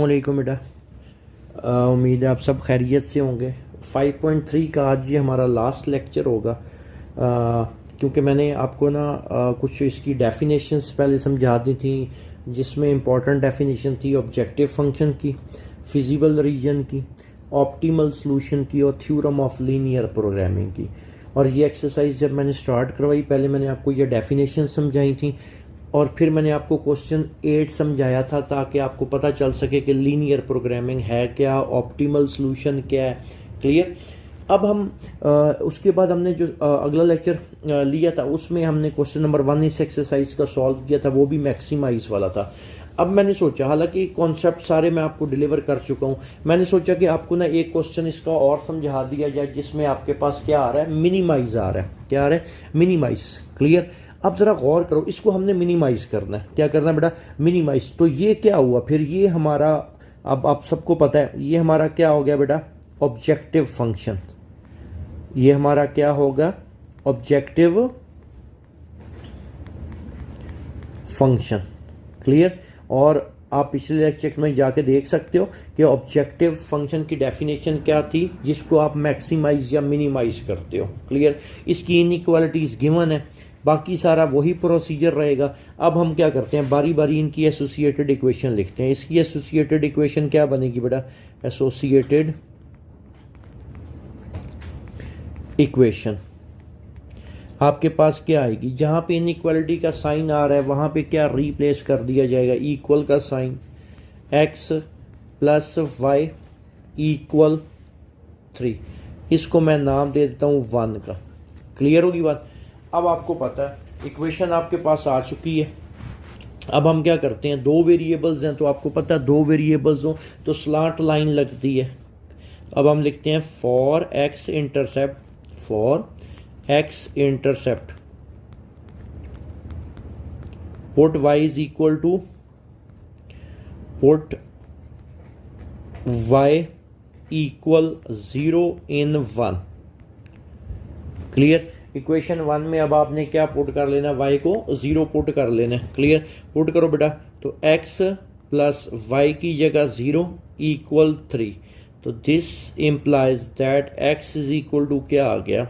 अस्सलामुअलैकुम बेटा। उम्मीद है आप सब खैरियत से होंगे। 5.3 का आज ये हमारा लास्ट लेक्चर होगा, क्योंकि मैंने आपको ना कुछ इसकी डेफिनेशंस पहले समझा दी थी, जिसमें इंपॉर्टेंट डेफिनेशन थी ऑब्जेक्टिव फंक्शन की, फिजिबल रीजन की, ऑप्टिमल सॉल्यूशन की और थ्योरम ऑफ लीनियर प्रोग्रामिंग की। और ये एक्सरसाइज जब मैंने स्टार्ट करवाई, पहले मैंने आपको ये डेफिनेशन समझाई थी और फिर मैंने आपको क्वेश्चन 8 समझाया था, ताकि आपको पता चल सके कि लीनियर प्रोग्रामिंग है क्या, ऑप्टिमल सॉल्यूशन क्या है। क्लियर। अब हम उसके बाद हमने जो अगला लेक्चर लिया था, उसमें हमने क्वेश्चन नंबर 1 इस एक्सरसाइज का सॉल्व किया था, वो भी मैक्सिमाइज वाला था। अब मैंने सोचा, हालांकि कॉन्सेप्ट सारे मैं आपको डिलीवर कर चुका हूँ, मैंने सोचा कि आपको ना एक क्वेश्चन इसका और समझा दिया जाए, जिसमें आपके पास क्या आ रहा है, मिनिमाइज आ रहा है। क्या आ रहा है? मिनिमाइज। क्लियर। अब ज़रा गौर करो, इसको हमने मिनिमाइज करना है। क्या करना है बेटा? मिनिमाइज। तो ये क्या हुआ फिर? ये हमारा, अब आप सबको पता है, ये हमारा क्या हो गया बेटा? Objective function. ये हमारा क्या होगा? Objective function. क्लियर। और आप पिछले लेक्चर में जाके देख सकते हो कि ऑब्जेक्टिव फंक्शन की डेफिनेशन क्या थी, जिसको आप मैक्सिमाइज या मिनिमाइज करते हो। क्लियर। इसकी इनइक्वालिटीज गिवन है, बाकी सारा वही प्रोसीजर रहेगा। अब हम क्या करते हैं, बारी बारी इनकी एसोसिएटेड इक्वेशन लिखते हैं। इसकी एसोसिएटेड इक्वेशन क्या बनेगी बेटा? एसोसिएटेड इक्वेशन आपके पास क्या आएगी? जहां पे इनइक्वालिटी का साइन आ रहा है, वहां पे क्या रिप्लेस कर दिया जाएगा? इक्वल का sign, x plus y equal 3। इसको मैं नाम दे देता हूं 1 का। क्लियर होगी बात? अब आपको पता है इक्वेशन आपके पास आ चुकी है। अब हम क्या करते हैं, दो वेरिएबल्स हैं, तो आपको पता है दो वेरिएबल्स हो तो स्लैंट लाइन लगती है। अब हम लिखते हैं for x intercept, for x intercept put y is equal to put y equal 0 in 1। Clear. Equation 1 में अब आपने क्या पुट कर लेना? y को 0 पुट कर लेना। क्लियर। पुट करो बेटा। तो x प्लस वाई की जगह 0 इक्वल 3। तो this implies that x is equal to क्या आ गया?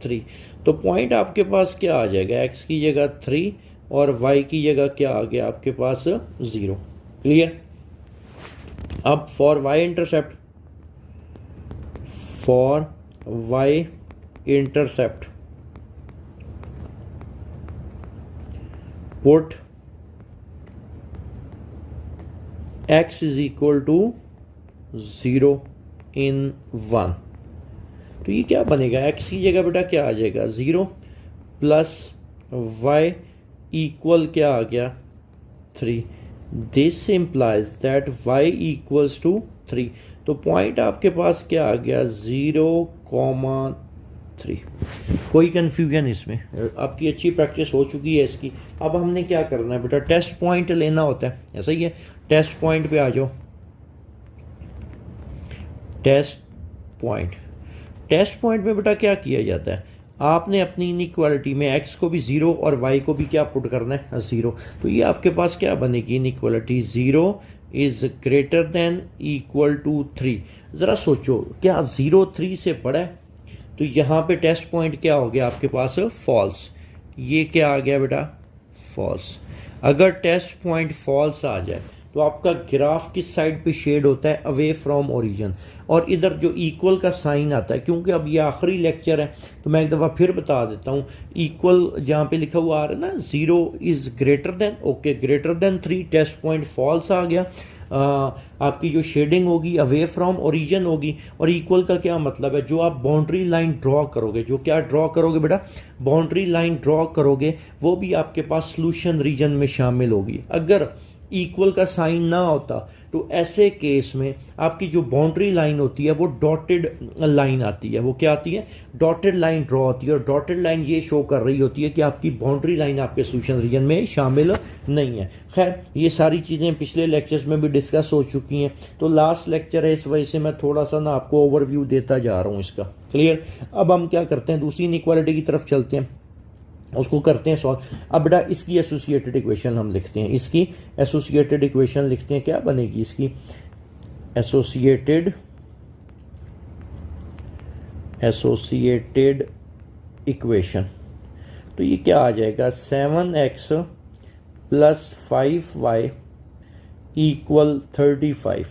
3। तो पॉइंट आपके पास क्या आ जाएगा? x की जगह 3 और y की जगह क्या आ गया आपके पास? 0। क्लियर। अब for y intercept, for y intercept put x is equal to 0 in 1। तो ये क्या बनेगा? x की जगह बेटा क्या आ जाएगा? 0 प्लस y इक्वल क्या आ गया? 3। This implies that y equals to 3। तो पॉइंट आपके पास क्या आ गया? 0,3। कोई कंफ्यूजन इसमें? आपकी अच्छी प्रैक्टिस हो चुकी है इसकी। अब हमने क्या करना है बेटा? टेस्ट पॉइंट लेना होता है, ऐसा ही है। टेस्ट पॉइंट पे आ जाओ। टेस्ट पॉइंट, टेस्ट पॉइंट में बेटा क्या किया जाता है? आपने अपनी इनइक्वालिटी में x को भी 0 और y को भी क्या पुट करना है? 0। तो ये आपके पास क्या बनेगी inequality? 0 is greater than equal to 3। ज़रा सोचो, क्या 0 3 से बड़ा है? तो यहाँ पे टेस्ट पॉइंट क्या हो गया आपके पास? फॉल्स। ये क्या आ गया बेटा? फॉल्स। अगर टेस्ट पॉइंट फॉल्स आ जाए तो आपका ग्राफ किस साइड पे शेड होता है? Away from origin. और इधर जो इक्वल का साइन आता है, क्योंकि अब ये आखिरी लेक्चर है तो मैं एक दफ़ा फिर बता देता हूँ। इक्वल जहाँ पे लिखा हुआ आ रहा है ना, 0 is greater than, okay, greater than 3, test point falls आ गया। आपकी जो शेडिंग होगी अवे फ्रॉम ओरिजिन होगी। और इक्वल का क्या मतलब है? जो आप बाउंड्री लाइन ड्रॉ करोगे, जो क्या ड्रॉ करोगे बेटा? बाउंड्री लाइन ड्रॉ करोगे, वो भी आपके पास सॉल्यूशन रीजन में शामिल होगी। अगर इक्वल का साइन ना होता तो ऐसे केस में आपकी जो बाउंड्री लाइन होती है वो डॉटेड लाइन आती है। वो क्या आती है? डॉटेड लाइन ड्रॉ होती है। और डॉटेड लाइन ये शो कर रही होती है कि आपकी बाउंड्री लाइन आपके सॉल्यूशन रीजन में शामिल नहीं है। खैर, ये सारी चीज़ें पिछले लेक्चर्स में भी डिस्कस हो चुकी हैं, तो लास्ट लेक्चर है, इस वजह से मैं थोड़ा सा ना आपको ओवरव्यू देता जा रहा हूँ इसका। क्लियर। अब हम क्या करते हैं, दूसरी इनइक्वालिटी की तरफ चलते हैं, उसको करते हैं सॉल्व। अब बेटा इसकी एसोसिएटेड इक्वेशन हम लिखते हैं, इसकी एसोसिएटेड इक्वेशन लिखते हैं। क्या बनेगी इसकी? Associated equation. तो ये क्या आ जाएगा 7x प्लस 5y इक्वल 35,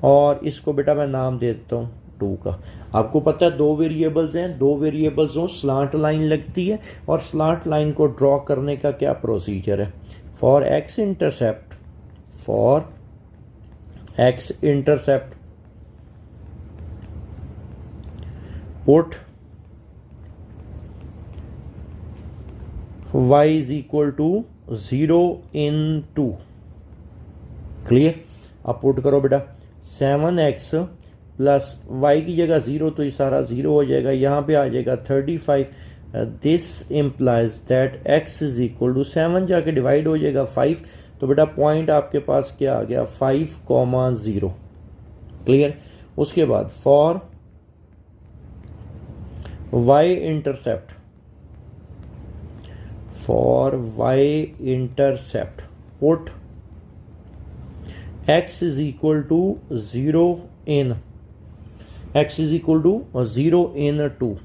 और इसको बेटा मैं नाम दे देता हूँ 2 का। आपको पता है दो वेरिएबल्स हैं, दो वेरिएबल्स हो स्लांट लाइन लगती है, और स्लांट लाइन को ड्रॉ करने का क्या प्रोसीजर है। For x intercept put y is equal to 0 in 2। Clear. अब पुट करो बेटा 7x प्लस y की जगह 0, तो ये सारा 0 हो जाएगा, यहाँ पे आ जाएगा 35। This implies that x is equal to 7 जाके डिवाइड हो जाएगा 5, तो बेटा पॉइंट आपके पास क्या आ गया 5,0। क्लियर। उसके बाद for y intercept put x is equal to 0 in 2।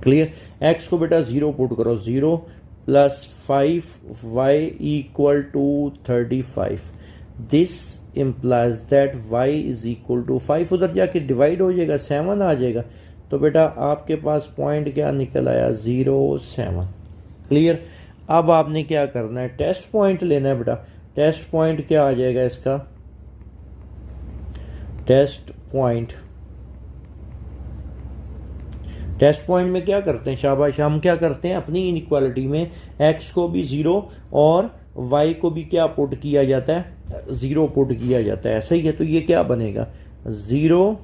Clear. x को बेटा 0 पुट करो, 0 plus 5y equal to 35। This implies that y is equal to 5, उधर जाके डिवाइड हो जाएगा 7 आ जाएगा, तो बेटा आपके पास पॉइंट क्या निकल आया 0,7। क्लियर। अब आपने क्या करना है, टेस्ट पॉइंट लेना है बेटा। टेस्ट पॉइंट क्या आ जाएगा इसका, टेस्ट पॉइंट में क्या करते हैं, शाबाश, हम क्या करते हैं अपनी इनइक्वालिटी में x को भी 0 और y को भी क्या पुट किया जाता है, 0 पुट किया जाता है। ऐसा ही है, तो ये क्या बनेगा 0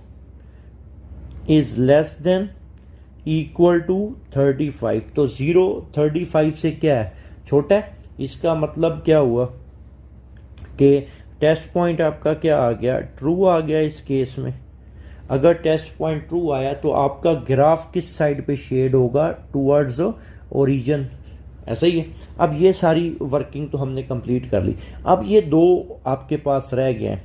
is less than equal to 35। तो 0 35 से क्या है, छोटा है। इसका मतलब क्या हुआ कि टेस्ट पॉइंट आपका क्या आ गया, ट्रू आ गया। इस केस में अगर टेस्ट पॉइंट ट्रू आया तो आपका ग्राफ किस साइड पे शेड होगा, टूवर्ड्स ओरिजिन। ऐसा ही है। अब ये सारी वर्किंग तो हमने कंप्लीट कर ली। अब ये दो आपके पास रह गए हैं,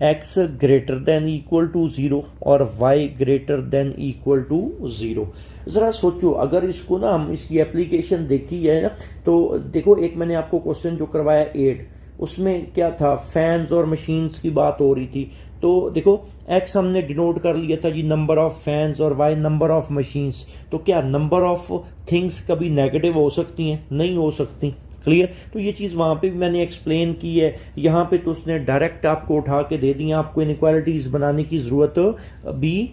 x greater than equal to 0 और y greater than equal to 0। ज़रा सोचो, अगर इसको ना हम इसकी एप्लीकेशन देखी है ना, तो देखो एक मैंने आपको क्वेश्चन जो करवाया 8, उसमें क्या था, फैंस और मशीन्स की बात हो रही थी। तो देखो x हमने डिनोट कर लिया था जी नंबर ऑफ फैंस और y नंबर ऑफ मशीन्स। तो क्या नंबर ऑफ थिंग्स कभी नेगेटिव हो सकती हैं, नहीं हो सकती। क्लियर। तो ये चीज़ वहाँ पे भी मैंने एक्सप्लेन की है, यहाँ पे तो उसने डायरेक्ट आपको उठा के दे दिया, आपको इनइक्वालिटीज़ बनाने की ज़रूरत भी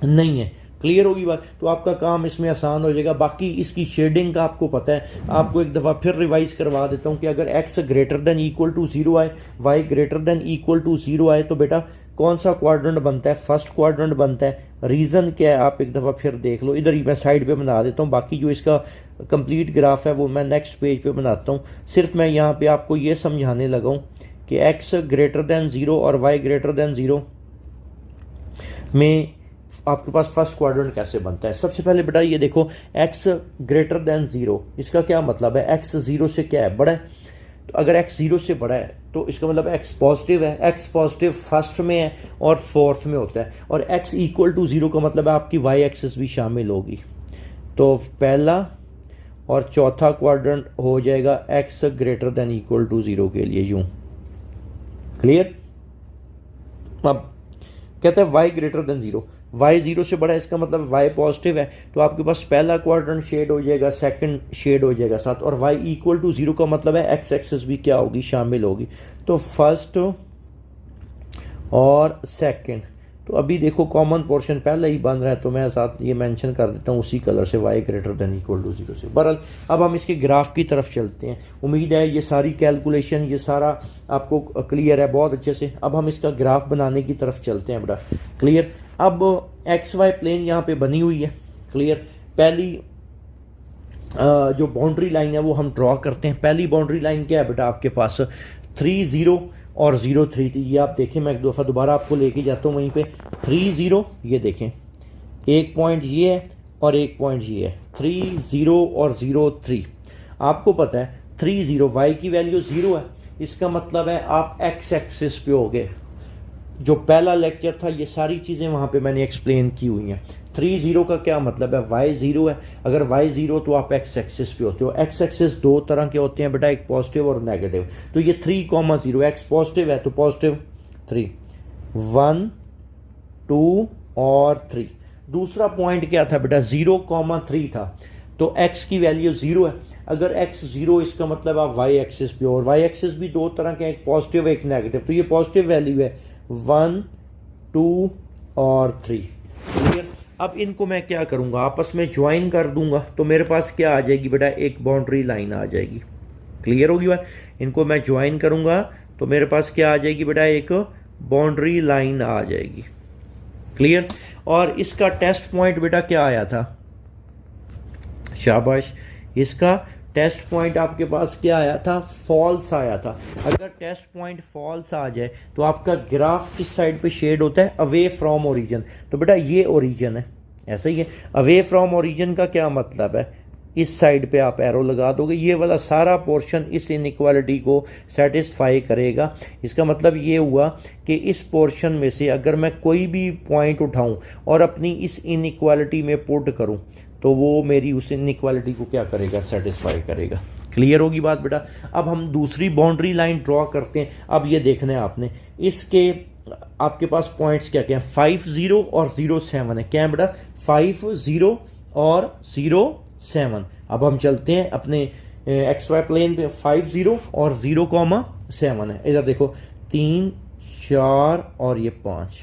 नहीं है। क्लियर होगी बात, तो आपका काम इसमें आसान हो जाएगा। बाकी इसकी शेडिंग का आपको पता है, आपको एक दफ़ा फिर रिवाइज करवा देता हूँ कि अगर x greater than equal to 0 आए, y greater than equal to 0 आए, तो बेटा कौन सा क्वाड्रेंट बनता है, फर्स्ट क्वाड्रेंट बनता है। रीज़न क्या है आप एक दफ़ा फिर देख लो, इधर ही मैं साइड पे बना देता हूँ, बाकी जो इसका कंप्लीट ग्राफ है वो मैं नेक्स्ट पेज पे बनाता हूँ। सिर्फ मैं यहाँ पे आपको ये समझाने लगा हूँ कि x ग्रेटर देन 0 और y ग्रेटर देन 0 में आपके पास फर्स्ट क्वाड्रेंट कैसे बनता है। सबसे पहले बेटा ये देखो, x ग्रेटर देन 0, इसका क्या मतलब है, x 0 से क्या है, बड़ा है। तो अगर x 0 से बड़ा है तो इसका मतलब x पॉजिटिव है। x पॉजिटिव फर्स्ट में है और फोर्थ में होता है, और x इक्वल टू 0 का मतलब है आपकी y एक्सिस भी शामिल होगी। तो पहला और चौथा क्वाड्रेंट हो जाएगा x greater than equal to 0 के लिए, यूं। क्लियर। अब कहते हैं y ग्रेटर देन 0, y 0 से बड़ा है, इसका मतलब y पॉजिटिव है, तो आपके पास पहला क्वाड्रेंट शेड हो जाएगा, सेकंड शेड हो जाएगा साथ, और y इक्वल टू 0 का मतलब है x एक्सिस भी क्या होगी, शामिल होगी। तो फर्स्ट और सेकंड, तो अभी देखो कॉमन पोर्शन पहले ही बन रहा है, तो मैं साथ ये मेंशन कर देता हूँ उसी कलर से, y greater than equal to 0 से। बहरहाल अब हम इसके ग्राफ की तरफ चलते हैं। उम्मीद है ये सारी कैलकुलेशन, ये सारा आपको क्लियर है बहुत अच्छे से। अब हम इसका ग्राफ बनाने की तरफ चलते हैं बेटा। क्लियर। अब एक्स वाई प्लेन यहाँ पे बनी हुई है। क्लियर। पहली जो बाउंड्री लाइन है वो हम ड्रॉ करते हैं। पहली बाउंड्री लाइन क्या है बेटा, आपके पास 3 0 और 0 3 थी। ये आप देखें, मैं एक दफ़ा दोबारा आपको लेके जाता हूँ वहीं पे। 3 0, ये देखें, एक पॉइंट ये है और एक पॉइंट ये है। 3 0 और 0 3। आपको पता है 3 0 y की वैल्यू 0 है, इसका मतलब है आप एक्स एक्सिस पे हो गए। जो पहला लेक्चर था ये सारी चीज़ें वहाँ पे मैंने एक्सप्लेन की हुई हैं। 3 0 का क्या मतलब है, y 0 है, अगर y 0 तो आप एक्स एक्सिस पे होते हो। एक्स एक्सिस दो तरह के होते हैं बेटा, एक पॉजिटिव और नेगेटिव। तो ये 3,0, एक्स पॉजिटिव है तो पॉजिटिव 3, 1 2 और 3। दूसरा पॉइंट क्या था बेटा, 0,3 था, तो x की वैल्यू 0 है। अगर x 0 इसका मतलब आप y एक्सिस पे हो, और y एक्सिस भी दो तरह के, एक पॉजिटिव एक नेगेटिव, तो ये पॉजिटिव वैल्यू है 1 2 और 3। क्लियर। अब इनको मैं क्या करूँगा, आपस में ज्वाइन कर दूंगा, तो मेरे पास क्या आ जाएगी बेटा, एक बाउंड्री लाइन आ जाएगी। क्लियर होगी बात। इनको मैं ज्वाइन करूँगा तो मेरे पास क्या आ जाएगी बेटा, एक बाउंड्री लाइन आ जाएगी। क्लियर। और इसका टेस्ट पॉइंट बेटा क्या आया था, शाबाश, इसका टेस्ट पॉइंट आपके पास क्या आया था, फॉल्स आया था। अगर टेस्ट पॉइंट फॉल्स आ जाए तो आपका ग्राफ किस साइड पे शेड होता है, अवे फ्रॉम ओरिजिन। तो बेटा ये ओरिजिन है, ऐसा ही है। अवे फ्रॉम ओरिजिन का क्या मतलब है, इस साइड पे आप एरो लगा दोगे, ये वाला सारा पोर्शन इस इनइक्वालिटी को सेटिस्फाई करेगा। इसका मतलब ये हुआ कि इस पोर्शन में से अगर मैं कोई भी पॉइंट उठाऊं और अपनी इस इनइक्वालिटी में पुट करूं तो वो मेरी उस इनइक्वालिटी को क्या करेगा, सेटिस्फाई करेगा। क्लियर होगी बात बेटा। अब हम दूसरी बाउंड्री लाइन ड्रॉ करते हैं। अब ये देखना है आपने, इसके आपके पास पॉइंट्स क्या क्या हैं, 5 0 और 0 7 है। क्या है बेटा, 5 0 और 0 7। अब हम चलते हैं अपने एक्स वाई प्लेन पे, 5 0 और 0,7 है। इधर देखो 3 4 और ये 5,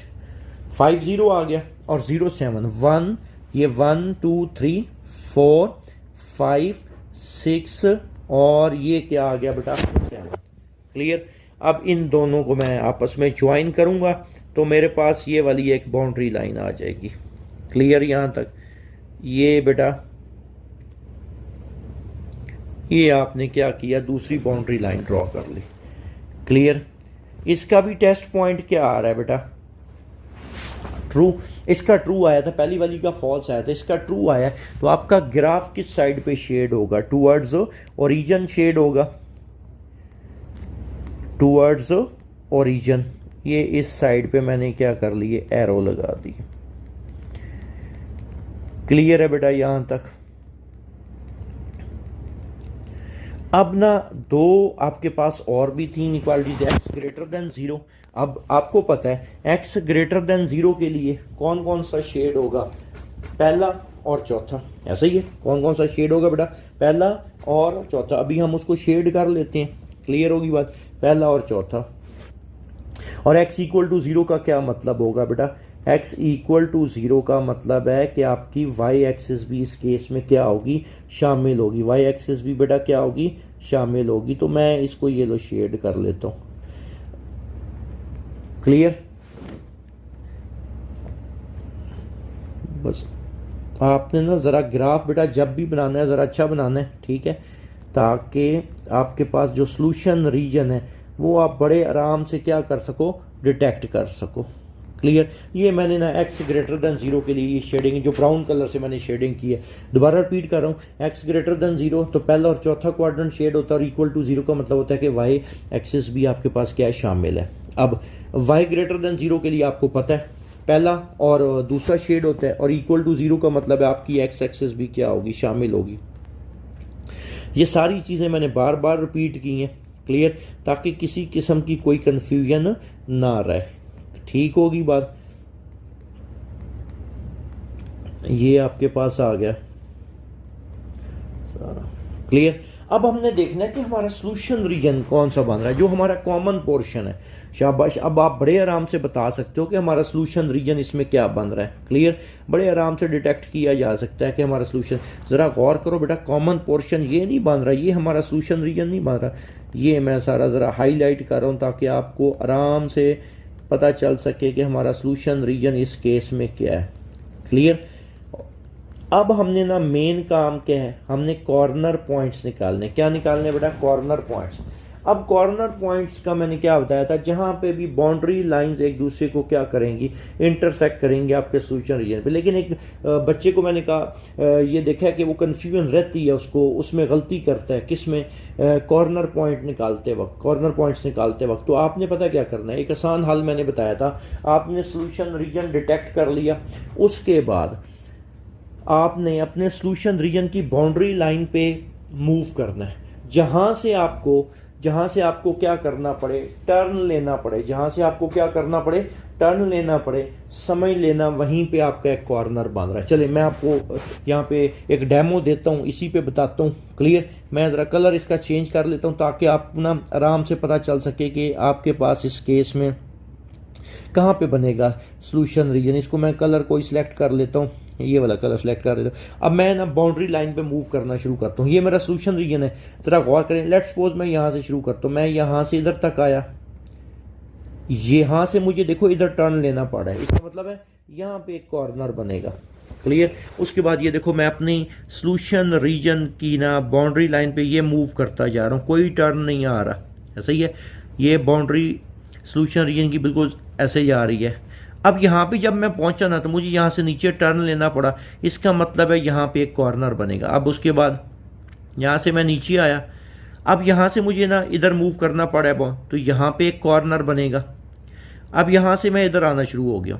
5 0 आ गया और 0 7, 1, ये 1 2 3 4 5 6 और ये क्या आ गया बेटा, 7। क्लियर। अब इन दोनों को मैं आपस में ज्वाइन करूंगा तो मेरे पास ये वाली एक बाउंड्री लाइन आ जाएगी। क्लियर। यहां तक ये बेटा, ये आपने क्या किया, दूसरी बाउंड्री लाइन ड्रॉ कर ली। क्लियर। इसका भी टेस्ट पॉइंट क्या आ रहा है बेटा, ट्रू। इसका ट्रू आया था, पहली वाली का फॉल्स आया था, इसका ट्रू आया है। तो आपका ग्राफ किस साइड पे शेड होगा, टूवर्ड्स ओरिजिन शेड होगा, टूवर्ड्स ओरिजिन। ये इस साइड पे मैंने क्या कर लिए, एरो लगा दी। क्लियर है बेटा यहां तक। अब ना दो आपके पास और भी थी इनइक्वालिटीज, एक्स ग्रेटर देन 0। अब आपको पता है एक्स ग्रेटर देन 0 के लिए कौन कौन सा शेड होगा, पहला और चौथा, ऐसा ही है। कौन कौन सा शेड होगा बेटा, पहला और चौथा। अभी हम उसको शेड कर लेते हैं। क्लियर होगी बात, पहला और चौथा। और x इक्वल टू 0 का क्या मतलब होगा बेटा, x इक्वल टू 0 का मतलब है कि आपकी y एक्सिस भी इस केस में क्या होगी, शामिल होगी। y एक्सिस भी बेटा क्या होगी, शामिल होगी। तो मैं इसको ये लो शेड कर लेता हूं। क्लियर। बस आपने ना ज़रा ग्राफ बेटा जब भी बनाना है ज़रा अच्छा बनाना है, ठीक है, ताकि आपके पास जो सॉल्यूशन रीजन है वो आप बड़े आराम से क्या कर सको, डिटेक्ट कर सको। क्लियर। ये मैंने ना x ग्रेटर देन 0 के लिए ये शेडिंग जो ब्राउन कलर से मैंने शेडिंग की है, दोबारा रिपीट कर रहा हूँ। x ग्रेटर देन 0 तो पहला और चौथा क्वाड्रेंट शेड होता है, और इक्वल टू 0 का मतलब होता है कि y एक्सिस भी आपके पास क्या है, शामिल है। अब y ग्रेटर देन 0 के लिए आपको पता है पहला और दूसरा शेड होता है, और इक्वल टू 0 का मतलब है आपकी x एक्सिस भी क्या होगी, शामिल होगी। ये सारी चीज़ें मैंने बार बार रिपीट की हैं। क्लियर। ताकि किसी किस्म की कोई कंफ्यूजन ना रहे। ठीक होगी बात। ये आपके पास आ गया सारा। क्लियर। अब हमने देखना है कि हमारा सॉल्यूशन रीजन कौन सा बन रहा है, जो हमारा कॉमन पोर्शन है। शाबाश। अब आप बड़े आराम से बता सकते हो कि हमारा सॉल्यूशन रीजन इसमें क्या बन रहा है। क्लियर। बड़े आराम से डिटेक्ट किया जा सकता है कि हमारा सॉल्यूशन, ज़रा गौर करो बेटा, कॉमन पोर्शन ये नहीं बन रहा, ये हमारा सॉल्यूशन रीजन नहीं बन रहा। ये मैं सारा ज़रा हाईलाइट कर रहा हूँ ताकि आपको आराम से पता चल सके कि हमारा सॉल्यूशन रीजन इस केस में क्या है। क्लियर। अब हमने ना मेन काम क्या है, हमने कॉर्नर पॉइंट्स निकालने। क्या निकालने बेटा, कॉर्नर पॉइंट्स। अब कॉर्नर पॉइंट्स का मैंने क्या बताया था, जहां पे भी बाउंड्री लाइंस एक दूसरे को क्या करेंगी, इंटरसेक्ट करेंगे आपके सोल्यूशन रीजन पे। लेकिन एक बच्चे को मैंने कहा ये देखा कि वो कन्फ्यूजन रहती है उसको, उसमें गलती करता है किस में, कॉर्नर पॉइंट निकालते वक्त, कॉर्नर पॉइंट्स निकालते वक्त। तो आपने पता क्या करना है, एक आसान हल मैंने बताया था, आपने सोल्यूशन रीजन डिटेक्ट कर लिया, उसके बाद आपने अपने सोल्यूशन रीजन की बाउंड्री लाइन पे मूव करना है, जहां से आपको क्या करना पड़े, टर्न लेना पड़े, जहां से आपको क्या करना पड़े, टर्न लेना पड़े, समझ लेना वहीं पे आपका एक कॉर्नर बन रहा है। चलिए मैं आपको यहाँ पे एक डेमो देता हूँ, इसी पे बताता हूँ। क्लियर, मैं ज़रा कलर इसका चेंज कर लेता हूँ ताकि आप ना आराम से पता चल सके कि आपके पास इस केस में कहाँ पे बनेगा सोल्यूशन रीजन। इसको मैं कलर को सिलेक्ट कर लेता हूँ, ये वाला कलर सेलेक्ट कर लेता हूँ। अब मैं ना बाउंड्री लाइन पे मूव करना शुरू करता हूँ, ये मेरा सोल्यूशन रीजन है। जरा गौर करें, लेट्स सपोज मैं यहाँ से शुरू करता हूँ, मैं यहाँ से इधर तक आया, यहाँ से मुझे देखो इधर टर्न लेना पड़ा है, इसका मतलब है यहाँ पे एक कॉर्नर बनेगा। क्लियर, उसके बाद ये देखो मैं अपनी सोल्यूशन रीजन की ना बाउंड्री लाइन पे ये मूव करता जा रहा हूँ, कोई टर्न नहीं आ रहा, ऐसा ही है। ये बाउंड्री सोल्यूशन रीजन की बिल्कुल ऐसे ही आ रही है। अब यहाँ पे जब मैं पहुँचा ना तो मुझे यहाँ से नीचे टर्न लेना पड़ा, इसका मतलब है यहाँ पे एक कॉर्नर बनेगा। अब उसके बाद यहाँ से मैं नीचे आया, अब यहाँ से मुझे ना इधर मूव करना पड़ा है तो यहाँ पे एक कॉर्नर बनेगा। अब यहाँ से मैं इधर आना शुरू हो गया,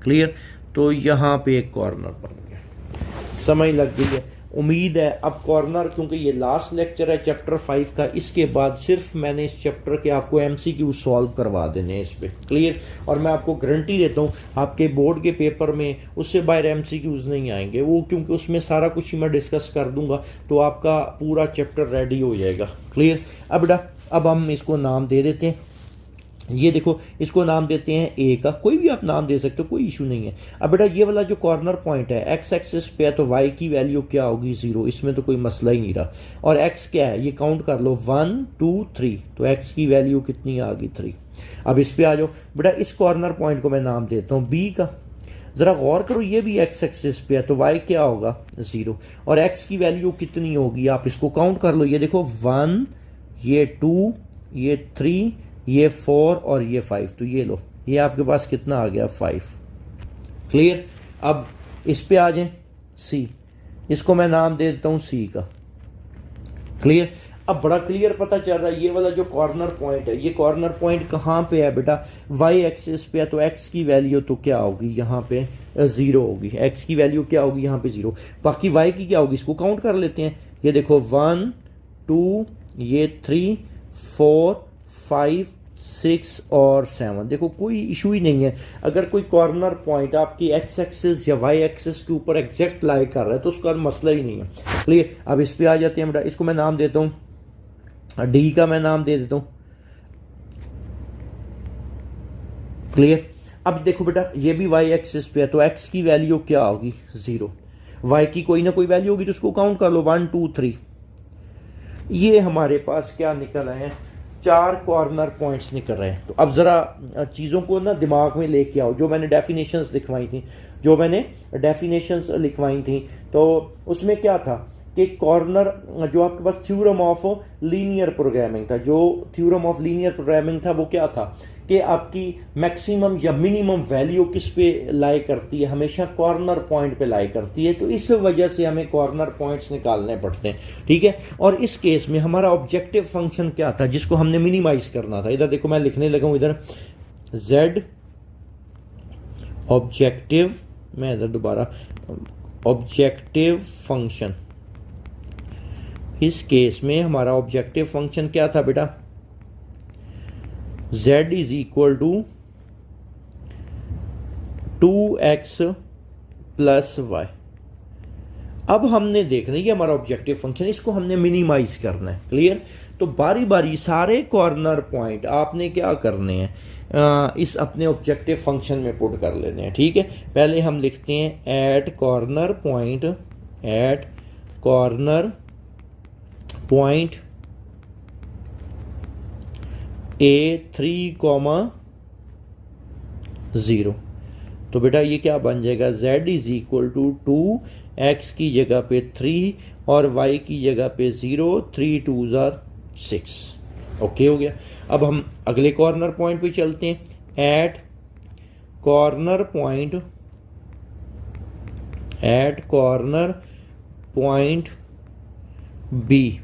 क्लियर, तो यहाँ पे एक कॉर्नर बन गया। समझ लग गई है उम्मीद है। अब कॉर्नर, क्योंकि ये लास्ट लेक्चर है चैप्टर 5 का, इसके बाद सिर्फ मैंने इस चैप्टर के आपको MCQ सॉल्व करवा देने हैं इस पर, क्लियर। और मैं आपको गारंटी देता हूँ आपके बोर्ड के पेपर में उससे बाहर MCQs नहीं आएंगे वो, क्योंकि उसमें सारा कुछ मैं डिस्कस कर दूंगा, तो आपका पूरा चैप्टर रेडी हो जाएगा। क्लियर। अब हम इसको नाम दे देते हैं, ये देखो इसको नाम देते हैं ए का, कोई भी आप नाम दे सकते हो, कोई इशू नहीं है। अब बेटा ये वाला जो कॉर्नर पॉइंट है एक्स एक्सिस पे है, तो वाई की वैल्यू क्या होगी, 0, इसमें तो कोई मसला ही नहीं रहा। और एक्स क्या है, ये काउंट कर लो, 1 2 3, तो एक्स की वैल्यू कितनी आ गई, 3। अब इस पे आ जाओ बेटा, इस कॉर्नर पॉइंट को मैं नाम देता हूँ बी का। जरा गौर करो, ये भी एक्स एक्सिस पे है, तो वाई क्या होगा, 0। और एक्स की वैल्यू कितनी होगी, आप इसको काउंट कर लो, ये देखो 1, ये 2, ये 3, ये 4 और ये 5, तो ये लो, ये आपके पास कितना आ गया, 5। क्लियर। अब इस पे आ जाए सी, इसको मैं नाम दे देता हूं सी का। क्लियर। अब बड़ा क्लियर पता चल रहा है, ये वाला जो कॉर्नर पॉइंट है, ये कॉर्नर पॉइंट कहाँ पे है बेटा, वाई एक्सिस पे है, तो एक्स की वैल्यू तो क्या होगी, यहाँ पे 0 होगी। एक्स की वैल्यू क्या होगी, यहाँ पे 0। बाकी वाई की क्या होगी, इसको काउंट कर लेते हैं। ये देखो 1 2, ये 3 4 5 6 और 7, देखो कोई इशू ही नहीं है। अगर कोई कॉर्नर पॉइंट आपकी एक्स एक्सिस या वाई एक्सिस के ऊपर एग्जैक्ट लाई कर रहा है तो उसका मसला ही नहीं है। क्लियर। अब इस पे आ जाते हैं बेटा, इसको मैं नाम देता हूँ डी का, मैं नाम दे देता हूँ। क्लियर। अब देखो बेटा, ये भी वाई एक्सिस पे है, तो एक्स की वैल्यू क्या होगी, 0। वाई की कोई ना कोई वैल्यू होगी, तो उसको काउंट कर लो, 1 2 3। ये हमारे पास क्या निकल आए हैं, 4 कॉर्नर पॉइंट्स निकल रहे हैं। तो अब ज़रा चीज़ों को ना दिमाग में लेके आओ, जो मैंने डेफिनेशंस लिखवाई थी, तो उसमें क्या था कि कॉर्नर, जो आपके पास थ्योरम ऑफ लीनियर प्रोग्रामिंग था, जो थ्योरम ऑफ लीनियर प्रोग्रामिंग था वो क्या था कि आपकी मैक्सिमम या मिनिमम वैल्यू किस पे लाई करती है, हमेशा कॉर्नर पॉइंट पे लाई करती है। तो इस वजह से हमें कॉर्नर पॉइंट्स निकालने पड़ते हैं, ठीक है। और इस केस में हमारा ऑब्जेक्टिव फंक्शन क्या था, जिसको हमने मिनिमाइज करना था। इधर देखो मैं लिखने लगा हूं, इधर z ऑब्जेक्टिव, मैं इधर दोबारा ऑब्जेक्टिव फंक्शन, इस केस में हमारा ऑब्जेक्टिव फंक्शन क्या था बेटा, z is equal to 2x plus y. अब हमने देखना है, ये हमारा ऑब्जेक्टिव फंक्शन, इसको हमने मिनिमाइज करना है। क्लियर। तो बारी बारी सारे कॉर्नर पॉइंट आपने क्या करने हैं, इस अपने ऑब्जेक्टिव फंक्शन में पुट कर लेने हैं, ठीक है। पहले हम लिखते हैं एट कॉर्नर पॉइंट A3, 0। तो बेटा ये क्या बन जाएगा, z is equal to 2x की जगह पे 3 और y की जगह पे 0, 3 2 6। ओके हो गया। अब हम अगले कॉर्नर पॉइंट पे चलते हैं। Corner point at corner point B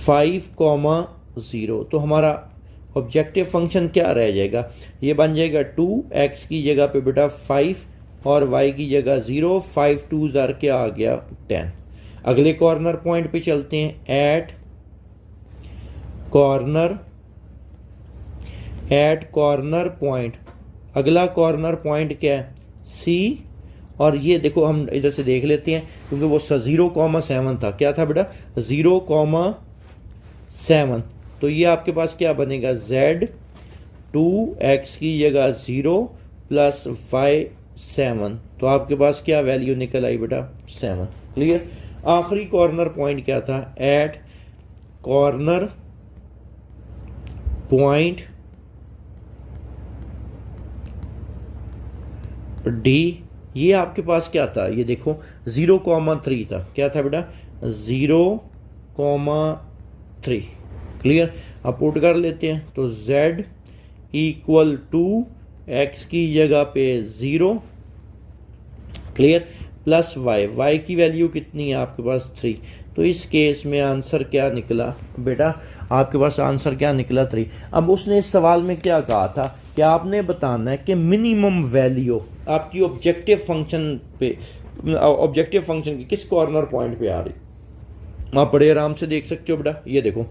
5,0, तो हमारा ऑब्जेक्टिव फंक्शन क्या रह जाएगा, ये बन जाएगा 2x की जगह पे बेटा 5 और y की जगह 0, 5 2 क्या आ गया 10। अगले कॉर्नर पॉइंट पे चलते हैं। एट कॉर्नर पॉइंट, अगला कॉर्नर पॉइंट क्या है C, और ये देखो हम इधर से देख लेते हैं क्योंकि वो 0,7 था। क्या था बेटा 0,7, तो ये आपके पास क्या बनेगा Z 2x की जगह 0 प्लस y 7, तो आपके पास क्या वैल्यू निकल आई बेटा 7। क्लियर। आखिरी कॉर्नर पॉइंट क्या था, एट कॉर्नर पॉइंट डी, ये आपके पास क्या था, ये देखो 0,3 था। क्या था बेटा 0,3। क्लियर। अब पुट कर लेते हैं तो z इक्वल टू x की जगह पे 0, क्लियर, प्लस y की वैल्यू कितनी है आपके पास 3। तो इस केस में आंसर क्या निकला बेटा, आपके पास आंसर क्या निकला 3। अब उसने इस सवाल में क्या कहा था कि आपने बताना है कि मिनिमम वैल्यू आपकी ऑब्जेक्टिव फंक्शन की किस कॉर्नर पॉइंट पे आ रही। आप बड़े आराम से देख सकते हो बेटा, ये देखो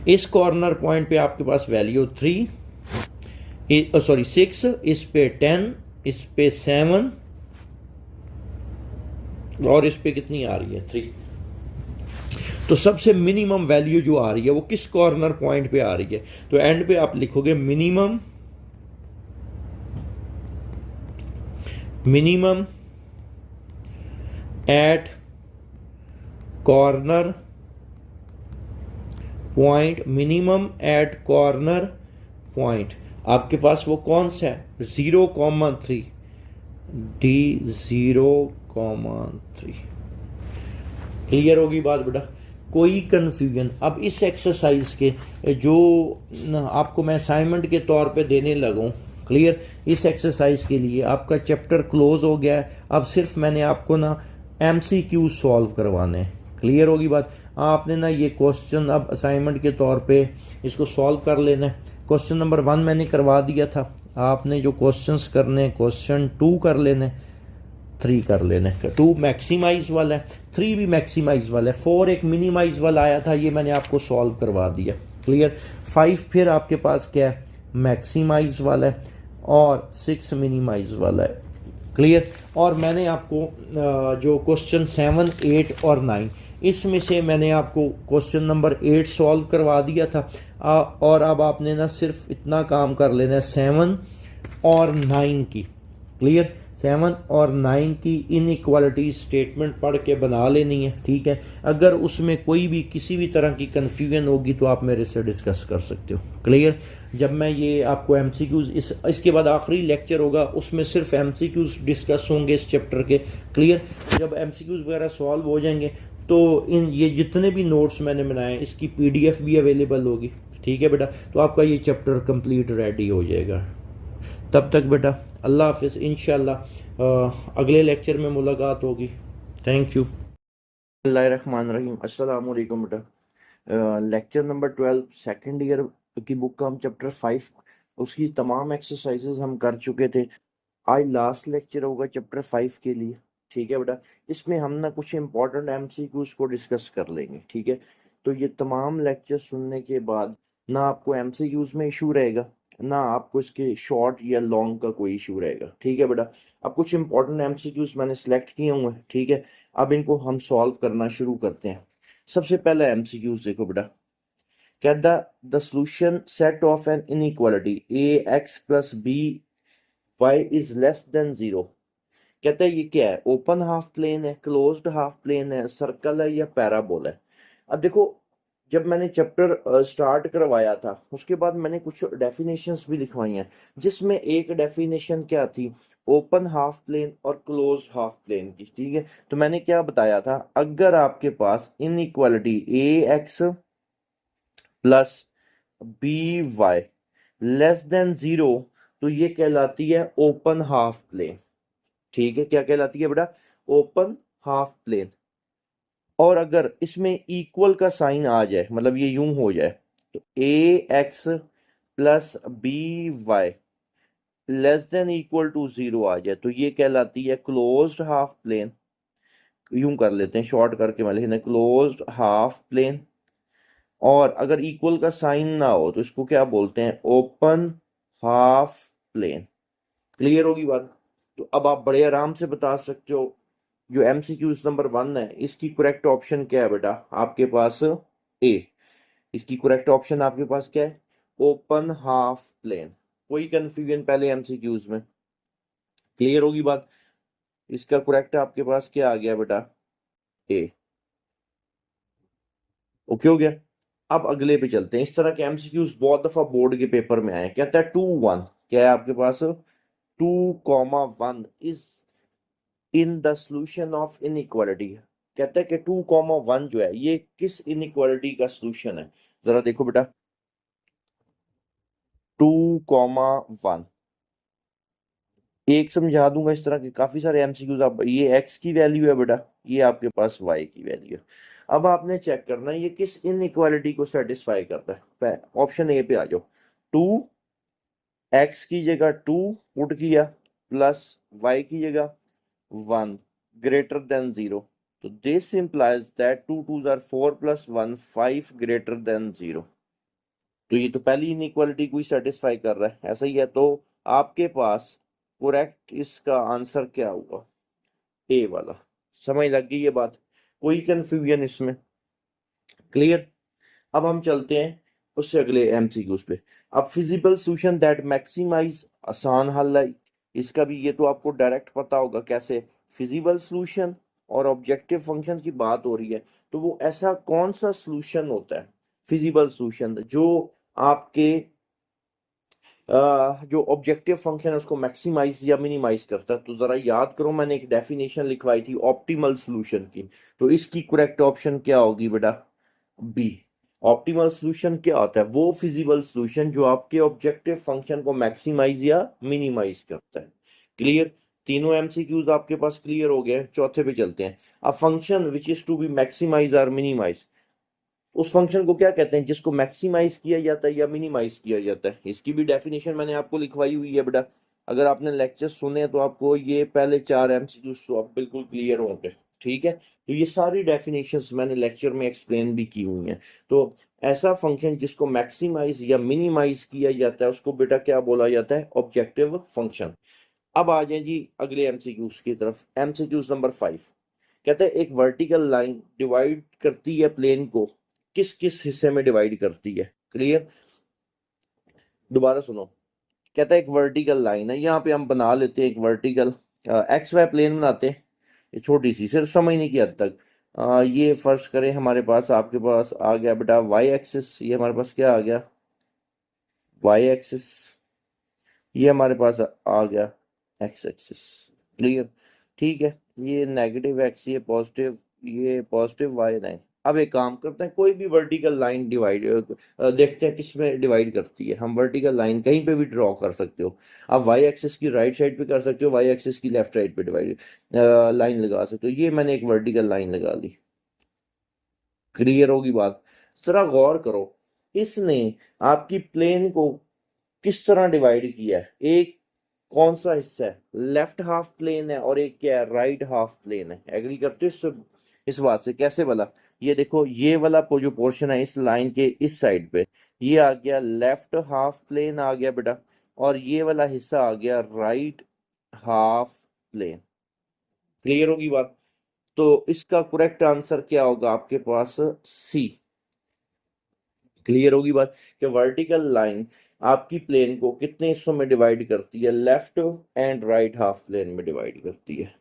इस कॉर्नर पॉइंट पे आपके पास वैल्यू 3, 6, इस पे 10, इस पे 7 और इस पे कितनी आ रही है 3। तो सबसे मिनिमम वैल्यू जो आ रही है वो किस कॉर्नर पॉइंट पे आ रही है, तो एंड पे आप लिखोगे minimum at corner point, minimum at corner point आपके पास वो कौन सा है 0,3, D 0,3। क्लियर होगी बात बेटा, कोई कंफ्यूजन। अब इस एक्सरसाइज के जो आपको मैं असाइनमेंट के तौर पे देने लगूँ, क्लियर, इस एक्सरसाइज के लिए आपका चैप्टर क्लोज हो गया है। अब सिर्फ मैंने आपको ना MCQ सॉल्व करवाने हैं। क्लियर होगी बात। आपने ना ये क्वेश्चन अब असाइनमेंट के तौर पे इसको सॉल्व कर लेना है। क्वेश्चन नंबर 1 मैंने करवा दिया था, आपने जो क्वेश्चंस करने क्वेश्चन 2 कर लेने, 3 कर लेने। 2 मैक्सिमाइज वाला है, 3 भी मैक्सिमाइज वाला है, 4 एक मिनिमाइज वाला आया था, ये मैंने आपको सॉल्व करवा दिया। क्लियर। 5 फिर आपके पास क्या है मैक्सिमाइज वाला है और 6 मिनिमाइज वाला है। क्लियर। और मैंने आपको जो क्वेश्चन 7, 8 और 9, इसमें से मैंने आपको क्वेश्चन नंबर 8 सॉल्व करवा दिया था। और अब आपने ना सिर्फ इतना काम कर लेना है 7 और 9 की। क्लियर। 7 और 9 की इनइक्वालिटी स्टेटमेंट पढ़ के बना लेनी है। ठीक है। अगर उसमें कोई भी किसी भी तरह की कन्फ्यूजन होगी तो आप मेरे से डिस्कस कर सकते हो। क्लियर। जब मैं ये आपको MCQs इसके बाद आखिरी लेक्चर होगा उसमें सिर्फ MCQs डिस्कस होंगे इस चैप्टर के। क्लियर। जब MCQs वगैरह सॉल्व हो जाएंगे तो ये जितने भी नोट्स मैंने बनाए इसकी PDF भी अवेलेबल होगी। ठीक है बेटा, तो आपका ये चैप्टर कंप्लीट रेडी हो जाएगा। तब तक बेटा अल्लाह हाफिज़, इंशाल्लाह अगले लेक्चर में मुलाकात होगी। Thank you. बिस्मिल्लाहिर्रहमानिर्रहीम, अस्सलाम वालेकुम बेटा। लेक्चर नंबर 12 सेकंड ईयर की बुक का हम चैप्टर 5 उसकी तमाम एक्सरसाइजेज हम कर चुके थे। आज लास्ट लेक्चर होगा चैप्टर 5 के लिए। ठीक है बेटा, इसमें हम ना कुछ इंपॉर्टेंट MCQs को डिस्कस कर लेंगे। ठीक है, तो ये तमाम लेक्चर सुनने के बाद ना आपको MCQs में इशू रहेगा ना आपको इसके शॉर्ट या लॉन्ग का कोई इशू रहेगा। ठीक है बेटा, अब कुछ इंपॉर्टेंट MCQs मैंने सेलेक्ट किए हुए हैं। ठीक है, अब इनको हम सॉल्व करना शुरू करते हैं। सबसे पहला MCQs देखो बेटा, कहता the solution set of an inequality AX plus BY is less than 0। कहता है ये क्या है, ओपन हाफ प्लेन है, क्लोज्ड हाफ प्लेन है, सर्कल है या पैराबोल है। अब देखो, जब मैंने चैप्टर स्टार्ट करवाया था उसके बाद मैंने कुछ डेफिनेशंस भी लिखवाई हैं, जिसमें एक डेफिनेशन क्या थी, ओपन हाफ प्लेन और क्लोज हाफ प्लेन की, ठीक है। तो मैंने क्या बताया था, अगर आपके पास inequality a x plus b y less than zero, तो ये कहलाती है ओपन हाफ प्लेन, ठीक है। क्या कहलाती है बेटा, ओपन हाफ प्लेन। और अगर इसमें इक्वल का साइन आ जाए, मतलब ये यूं हो जाए, तो a x plus b y less than equal to zero आ जाए, तो ये कहलाती है क्लोज्ड हाफ प्लेन। यूं कर लेते हैं, शॉर्ट करके मैं लिखना, क्लोज्ड हाफ प्लेन। और अगर इक्वल का साइन ना हो तो इसको क्या बोलते हैं, ओपन हाफ प्लेन। क्लियर होगी बात। तो अब आप बड़े आराम से बता सकते हो, जो एमसीक्यूज नंबर 1 है इसकी करेक्ट ऑप्शन क्या है बेटा, आपके पास ए। इसकी करेक्ट ऑप्शन आपके पास क्या है, ओपन हाफ प्लेन। कोई कंफ्यूजन पहले एमसीक्यूज में, क्लियर होगी बात। इसका करेक्ट आपके पास क्या आ गया बेटा, ए। ओके हो गया। अब अगले पे चलते हैं। इस तरह के एमसीक्यूज बहुत दफा बोर्ड के पेपर में आए। कहता है 2 1, क्या है आपके पास, 2 1 is in the solution of inequality. कहता है कि 2 1 जो है ये किस इनइक्वालिटी का सॉल्यूशन है। जरा देखो बेटा, 2 1 एक समझा दूंगा इस तरह के काफी सारे एमसीक्यूज। आप, ये एक्स की वैल्यू है बेटा, ये आपके पास वाई की वैल्यू है। अब आपने चेक करना है ये किस इनइक्वालिटी को सेटिस्फाई करता है। ऑप्शन ए पे आ जाओ। टू एक्स की जगह 2 पुट किया, प्लस वाई की जगह 1 ग्रेटर देन 0। तो this implies that 2 2s are 4 plus 1 5 greater than 0। तो ये तो पहली इनइक्वालिटी को ही सेटिस्फाई कर रहा है, ऐसा ही है। तो आपके पास करेक्ट इसका आंसर क्या होगा, ए वाला। समझ लग गई ये बात, कोई कंफ्यूजन इसमें, क्लियर। अब हम चलते हैं उससे अगले एमसीक्यूज पे। अब फिजिबल सॉल्यूशन दैट मैक्सिमाइज, आसान हल है इसका भी, ये तो आपको डायरेक्ट पता होगा कैसे। फिजिबल सॉल्यूशन और ऑब्जेक्टिव फंक्शन की बात हो रही है, तो वो ऐसा कौन सा सॉल्यूशन होता है फिजिबल सॉल्यूशन जो आपके जो ऑब्जेक्टिव फंक्शन है उसको मैक्सिमाइज या मिनिमाइज करता है। तो जरा याद करो, मैंने एक डेफिनेशन लिखवाई थी ऑप्टिमल सॉल्यूशन की। तो इसकी करेक्ट ऑप्शन क्या होगी बेटा, बी। ऑप्टिमल सॉल्यूशन क्या होता है, वो फिजिबल सॉल्यूशन जो आपके ऑब्जेक्टिव फंक्शन को मैक्सिमाइज या मिनिमाइज करता है। क्लियर। तीनों एमसीक्यूज आपके पास क्लियर हो गए। चौथे पे चलते हैं। A function which is to be maximize और मिनिमाइज, उस फंक्शन को क्या कहते हैं जिसको मैक्सिमाइज किया जाता है या मिनिमाइज किया जाता है। इसकी भी डेफिनेशन मैंने आपको लिखवाई हुई है बेटा। अगर आपने लेक्चर सुने तो आपको ये पहले 4 एमसीक्यूज तो आप बिल्कुल क्लियर होंगे, ठीक है। तो ये सारी डेफिनेशंस मैंने लेक्चर में एक्सप्लेन भी की हुई हैं। तो ऐसा फंक्शन जिसको मैक्सिमाइज या मिनिमाइज किया जाता है उसको बेटा क्या बोला जाता है, ऑब्जेक्टिव फंक्शन। अब आ जाए जी अगले एमसीक्यूज की तरफ। एमसीक्यूज नंबर 5 कहते हैं एक वर्टिकल लाइन डिवाइड करती है प्लेन को, किस किस हिस्से में डिवाइड करती है। क्लियर। दोबारा सुनो। कहता है एक वर्टिकल लाइन है, यहाँ पे हम बना लेते हैं एक वर्टिकल एक्स वाई प्लेन बनाते हैं। ये छोटी सी, सिर्फ समझने की हद तक। ये फर्ज करें हमारे पास, आपके पास आ गया बेटा वाई एक्सिस। ये हमारे पास क्या आ गया, वाई एक्सिस। ये हमारे पास आ गया एक्स एक्सिस। क्लियर। ठीक है। ये नेगेटिव एक्स, ये पॉजिटिव वाई लाइन। अब एक काम करते हैं, कोई भी वर्टिकल लाइन डिवाइड देखते हैं किस में डिवाइड करती है। हम वर्टिकल लाइन कहीं पे भी ड्रॉ कर सकते हो। आप वाई एक्सिस की राइट साइड पे कर सकते हो, वाई एक्सिस की लेफ्ट साइड पे डिवाइड लाइन लगा सकते हो। ये मैंने एक वर्टिकल लाइन लगा ली। क्लियर होगी बात। जरा गौर करो, इसने आपकी प्लेन को किस तरह डिवाइड किया है। एक कौन सा हिस्सा है, लेफ्ट हाफ प्लेन है, और एक क्या है, राइट हाफ प्लेन है। एग्री करते हो इस बात से, कैसे वाला। ये देखो, ये वाला जो पोर्शन है इस लाइन के इस साइड पे, ये आ गया लेफ्ट हाफ प्लेन आ गया बेटा, और ये वाला हिस्सा आ गया राइट हाफ प्लेन। क्लियर होगी बात। तो इसका करेक्ट आंसर क्या होगा आपके पास, सी। क्लियर होगी बात कि वर्टिकल लाइन आपकी प्लेन को कितने हिस्सों में डिवाइड करती है, left and right half plane में डिवाइड करती है।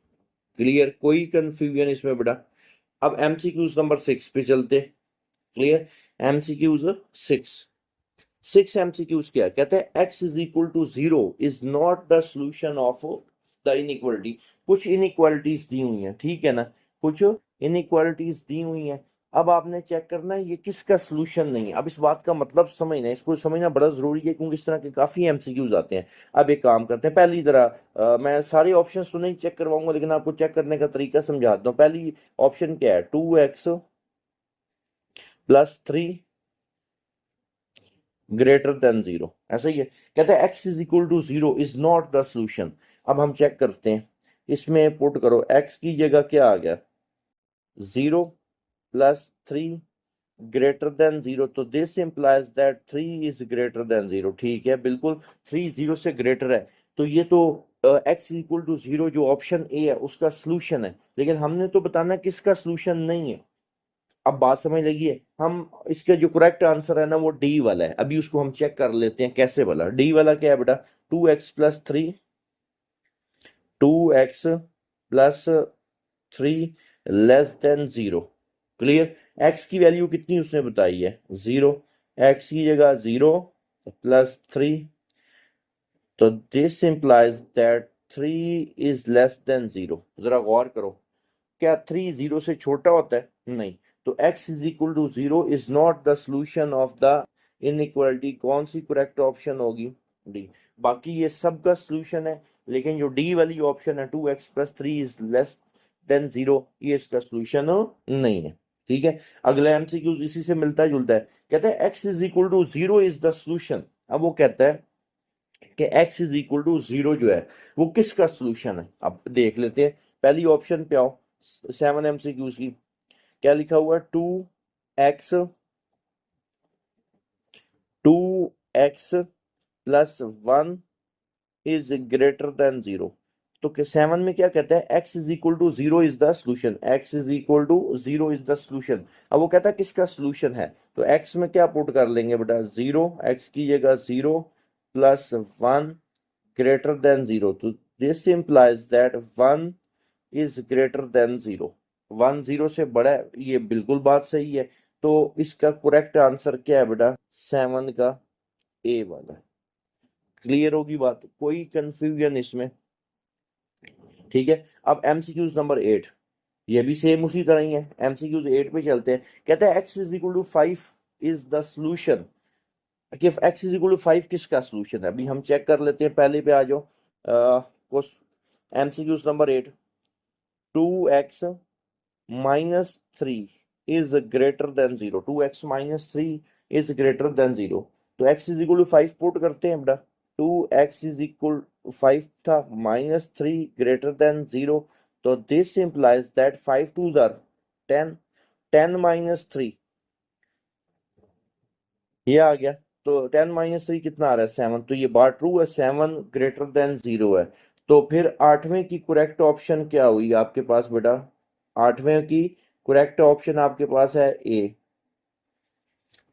क्लियर, कोई कंफ्यूजन इसमें बेटा। अब एमसीक्यूज नंबर 6 पे चलते। क्लियर। एमसीक्यूज 6, 6 एमसीक्यूज क्या कहते हैं, x is equal to 0 is not the solution of the inequality, कुछ इनइक्वालिटीज दी हुई हैं, ठीक है ना, कुछ इनइक्वालिटीज दी हुई हैं। अब आपने चेक करना है ये किसका सोल्यूशन नहीं है। अब इस बात का मतलब समझना है, इसको समझना बड़ा जरूरी है क्योंकि इस तरह के काफी एमसीक्यूज आते हैं। अब एक काम करते हैं, पहली जरा मैं सारे ऑप्शन तो नहीं चेक करवाऊंगा लेकिन आपको चेक करने का तरीका समझाता हूँ। पहली ऑप्शन क्या है, 2x प्लस 3 ग्रेटर देन 0, ऐसा ही है। कहते हैं x is equal to 0 is not the solution. अब हम चेक करते हैं, इसमें पुट करो x की जगह क्या आ गया, 0 प्लस 3 ग्रेटर देन 0, तो this implies that 3 is greater than 0। ठीक है, बिल्कुल 3 0 से ग्रेटर है, तो ये तो x इक्वल टू 0 जो ऑप्शन ए है उसका सोल्यूशन है, लेकिन हमने तो बताना किसका सोल्यूशन नहीं है। अब बात समझ लगी है, हम इसका जो करेक्ट आंसर है ना वो डी वाला है। अभी उसको हम चेक कर लेते हैं कैसे वाला। डी वाला क्या है बेटा, 2x+3, 2x+3 less than 0। Clear, x की वैल्यू कितनी उसने बताई है, 0, x की जगह 0 प्लस 3, तो this implies that 3 is less than 0। जरा गौर करो, क्या 3 0 से छोटा होता है, नहीं, तो x is equal to 0 is not the solution of the inequality. कौन सी करेक्ट ऑप्शन होगी, डी। बाकी ये सब का सोल्यूशन है, लेकिन जो डी वाली ऑप्शन है 2x+3 इज लेस देन 0, ये इसका सोल्यूशन नहीं है। ठीक है, अगला एमसीक्यू इसी से मिलता जुलता है। कहता है x is equal to 0 is the solution. अब वो कहता है कि x इज इक्वल टू 0 जो है वो किसका सोल्यूशन है। अब देख लेते हैं, पहली ऑप्शन पे आओ, 7 एमसीक्यूज की। क्या लिखा हुआ है, 2x+1 इज ग्रेटर देन 0। तो 7 में क्या कहता है, x is equal to 0 is the solution, x is equal to 0 is the solution. अब वो कहता है किसका सोल्यूशन है, तो x में क्या पुट कर लेंगे बेटा, 0, x की जगह 0 प्लस 1 ग्रेटर देन 0, तो this implies that 1 is greater than 0। 1 0 से बड़ा है, ये बिल्कुल बात सही है। तो इसका करेक्ट आंसर क्या है बेटा, 7 का ए वाला है। क्लियर होगी बात, कोई कंफ्यूजन इसमें, ठीक है। अब एमसीक्यूज नंबर 8, ये भी सेम उसी तरह ही है। एमसीक्यूज 8 पे चलते हैं। कहते हैं x is equal to 5 is the solution, कि x इज इक्वल टू 5 किसका सोल्यूशन है। अभी हम चेक कर लेते हैं, पहले पे आ जाओ। MCQs number 8, 2x-3 is greater than 0, 2x-3 is greater than 0, तो x is equal to 5 put करते हैं बेटा, 2x is equal to 5 था, -3 greater than 0, तो this implies that 5 2s are 10, 10 minus 3 ये आ गया, तो 10 - 3 कितना आ रहा है, 7, तो ये बात ट्रू है, 7 ग्रेटर देन 0 है। तो फिर आठवें की करेक्ट ऑप्शन क्या हुई आपके पास बेटा, आठवें की करेक्ट ऑप्शन आपके पास है ए।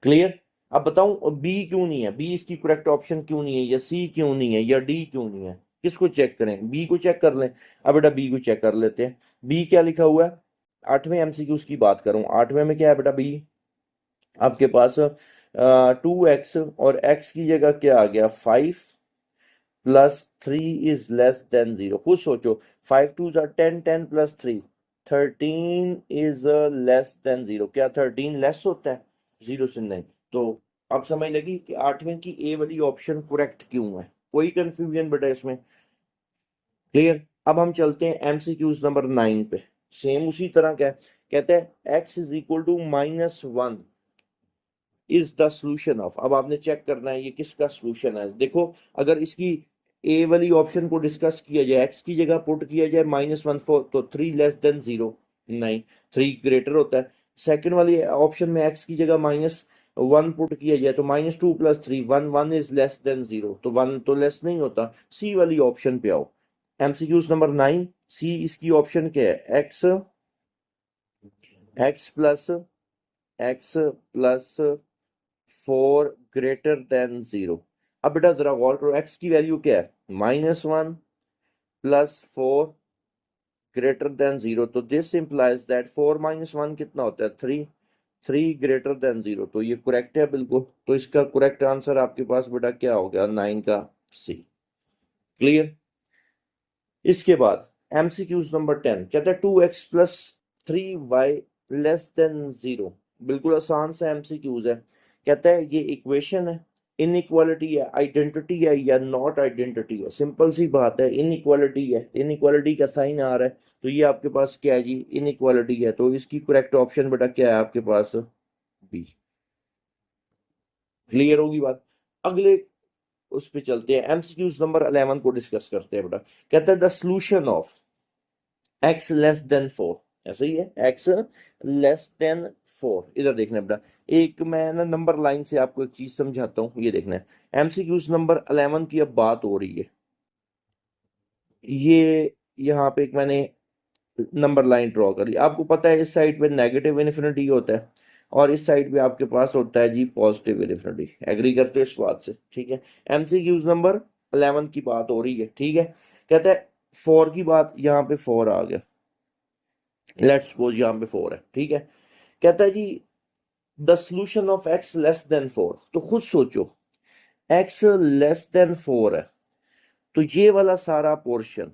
क्लियर, अब बताऊं बी क्यों नहीं है, बी इसकी करेक्ट ऑप्शन क्यों नहीं है, या सी क्यों नहीं है, या डी क्यों नहीं है, किसको चेक करें, बी को चेक कर लें। अब बेटा बी को चेक कर लेते हैं, बी क्या लिखा हुआ है, आठवें एमसीक्यूज की बात करूं, आठवें में क्या है बेटा, बी आपके पास 2x और x की जगह क्या आ गया, 5 प्लस 3 इज लेस देन 0। खुद सोचो, 5 2 10, 10 प्लस 3 13 इज लेस देन 0। क्या 13 लेस होता है 0 से, नहीं। तो अब समझ लगी कि आठवें की ए वाली ऑप्शन करेक्ट क्यों है, कोई कंफ्यूजन बेटा इसमें, क्लियर। अब हम चलते हैं एमसीक्यूज नंबर 9 पे, सेम उसी तरह का है। कहते हैं x is equal to -1 is the solution of. अब आपने चेक करना है ये किसका सोल्यूशन है। देखो, अगर इसकी ए वाली ऑप्शन को डिस्कस किया जाए, x की जगह पुट किया जाए -1 तो 3 लेस देन 0, नहीं, 3 ग्रेटर होता है। सेकंड वाली ऑप्शन में x की जगह -1 पुट किया जाए तो -2 + 3 1 1 इज लेस देन 0, तो 1 तो लेस नहीं होता। सी वाली ऑप्शन पे आओ, एमसीक्यूज नंबर 9 सी, इसकी ऑप्शन क्या है, x+4 ग्रेटर देन 0। अब बेटा जरा गौर करो, x की वैल्यू क्या है, -1 प्लस 4 ग्रेटर देन 0, तो दिस इंप्लाइज दैट 4 - 1 कितना होता है, 3, 3 ग्रेटर देन 0, तो ये करेक्ट है बिल्कुल। तो इसका करेक्ट आंसर आपके पास बेटा क्या हो गया, 9 का सी। क्लियर, इसके बाद एमसीक्यूज नंबर 10 कहता है 2x plus 3y less than 0। बिल्कुल आसान सा एमसीक्यूज है। कहता है ये इक्वेशन है, इनइक्वालिटी है, आइडेंटिटी है या नॉट आइडेंटिटी है। सिंपल सी बात है, इनइक्वालिटी है, इनइक्वालिटी का साइन आ रहा है तो ये आपके पास क्या है जी, इनइक्वालिटी है। तो इसकी करेक्ट ऑप्शन बेटा क्या है आपके पास, बी। क्लियर होगी बात। अगले उस पे चलते हैं, एमसीक्यूज नंबर 11 को डिस्कस करते हैं बेटा। कहता है the solution of x less than 4, ऐसा ही है, x लेस देन 4। इधर देखना है बेटा, एक मैं ना नंबर लाइन से आपको एक चीज समझाता हूँ, ये देखना है। एमसीक्यूज नंबर 11 की अब बात हो रही है। ये यहाँ पे एक मैंने नंबर लाइन ड्रॉ कर ली। आपको पता है इस साइड पे नेगेटिव इन्फिनिटी होता है और इस साइड पे आपके पास होता है जी पॉजिटिव इन्फिनिटी। एग्री करते हो इस बात से, ठीक है। एमसीक्यूज नंबर 11 की बात हो रही है, ठीक है। कहता है 4 की बात, यहाँ पे 4 आ गया, लेट्स सपोज यहाँ पे 4 है, ठीक है। कहता है जी the solution of x less than 4। तो खुद सोचो, x लेस देन 4 है तो ये वाला सारा पोर्शन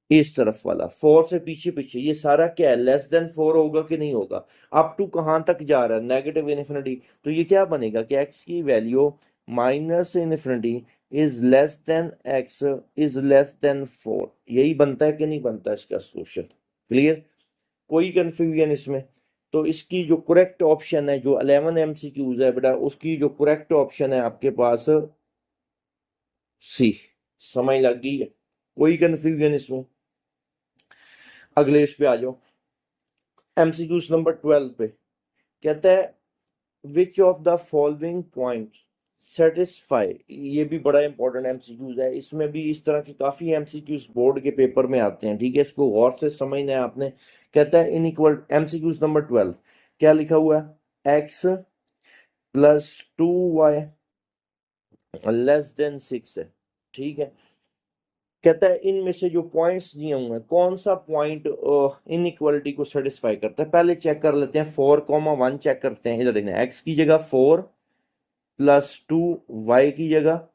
इस तरफ वाला 4 से पीछे पीछे ये सारा क्या है, लेस देन 4 होगा कि नहीं होगा। अप टू कहां तक जा रहा है, नेगेटिव इन्फिनिटी। तो ये क्या बनेगा कि x की value minus infinity is less then x is less than 4। यही बनता है कि नहीं बनता इसका सोल्यूशन। क्लियर, कोई कंफ्यूजन इसमें। तो इसकी जो करेक्ट ऑप्शन है, जो 11 एमसीक्यूज है बेटा, उसकी जो करेक्ट ऑप्शन है आपके पास सी। समझ लग गई है, कोई कंफ्यूजन इसमें। अगले इस पे आ जाओ, एमसीक्यूज नंबर 12 पे। कहता है which of the following point satisfy. ये भी बड़ा इंपॉर्टेंट एमसीक्यूज है, इसमें भी इस तरह के काफी एमसीक्यूज बोर्ड के पेपर में आते हैं, ठीक है। इसको गौर से समझना है आपने। कहता है इनइक्वल, एमसीक्यूज नंबर 12 क्या लिखा हुआ है, x plus 2y less than 6 है, ठीक है। कहता है इनमें से जो पॉइंट्स दिए हुए हैं, कौन सा पॉइंट इनइक्वालिटी को सेटिस्फाई करता है। पहले चेक कर लेते हैं, 4,1 चेक करते हैं। इधर देखना, एक्स की जगह 4 प्लस 2y की जगह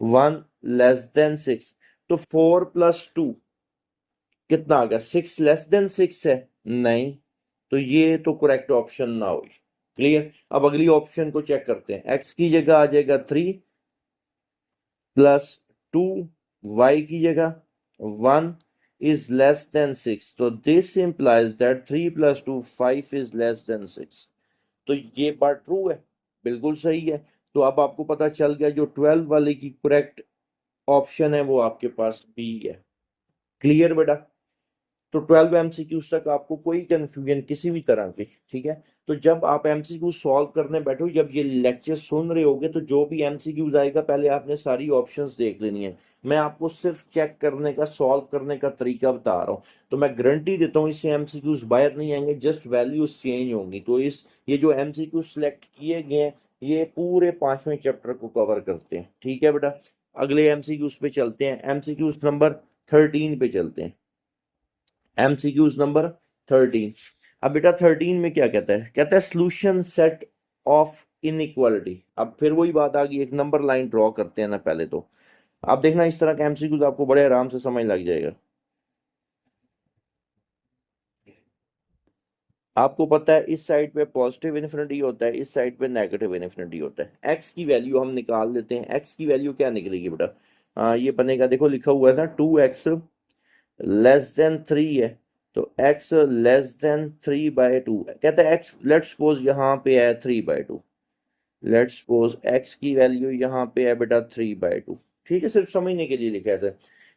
1 लेस देन 6। तो 4 प्लस 2 कितना आ गया, 6 लेस देन 6 है, नहीं। तो ये तो करेक्ट ऑप्शन ना हुई। क्लियर। अब अगली ऑप्शन को चेक करते हैं, एक्स की जगह आ जाएगा 3 प्लस 2y की जगह 1 is less than 6। तो this implies that 3 plus 2 5 is less than 6। तो ये बात ट्रू है, बिल्कुल सही है। तो अब आपको पता चल गया जो 12 वाले की करेक्ट ऑप्शन है वो आपके पास बी है। क्लियर बेटा। तो 12 एमसीक्यूज तक आपको कोई कंफ्यूजन किसी भी तरह की, ठीक है। तो जब आप एमसीक्यू सॉल्व करने बैठो, जब ये लेक्चर सुन रहे होगे, तो जो भी एमसीक्यूज आएगा पहले आपने सारी ऑप्शंस देख लेनी है। मैं आपको सिर्फ चेक करने का, सॉल्व करने का तरीका बता रहा हूँ। तो मैं गारंटी देता हूँ इससे एमसीक्यूज बाहर नहीं आएंगे, जस्ट वैल्यूज चेंज होंगी। तो ये जो एमसीक्यू सिलेक्ट किए गए हैं, ये पूरे 5वें चैप्टर को कवर करते हैं, ठीक है बेटा। अगले एमसीक्यूज पे चलते हैं, एमसीक्यूज नंबर 13 पे चलते हैं। MCQs number 13। अब बेटा 13 में क्या कहता है, कहता है सॉल्यूशन सेट ऑफ इनइक्वालिटी। अब फिर वही बात आ गई, एक नंबर लाइन ड्रॉ करते हैं ना पहले तो। आप देखना इस तरह का एमसीक्यूज आपको बड़े आराम से समझ लग जाएगा। आपको पता है इस साइड पे पॉजिटिव इन्फिनिटी होता है, इस साइड पे नेगेटिव इन्फिनिटी होता है। एक्स की वैल्यू हम निकाल लेते हैं। एक्स की वैल्यू क्या निकलेगी बेटा, ये बनेगा, देखो लिखा हुआ है ना 2x लेस देन 3 है। तो x लेस देन 3/2 है। कहता है x, लेट्स सपोज यहाँ पे है 3/2। लेट्स सपोज x की वैल्यू यहाँ पे है बेटा 3/2, ठीक है। सिर्फ समझने के लिए लिखा है सर।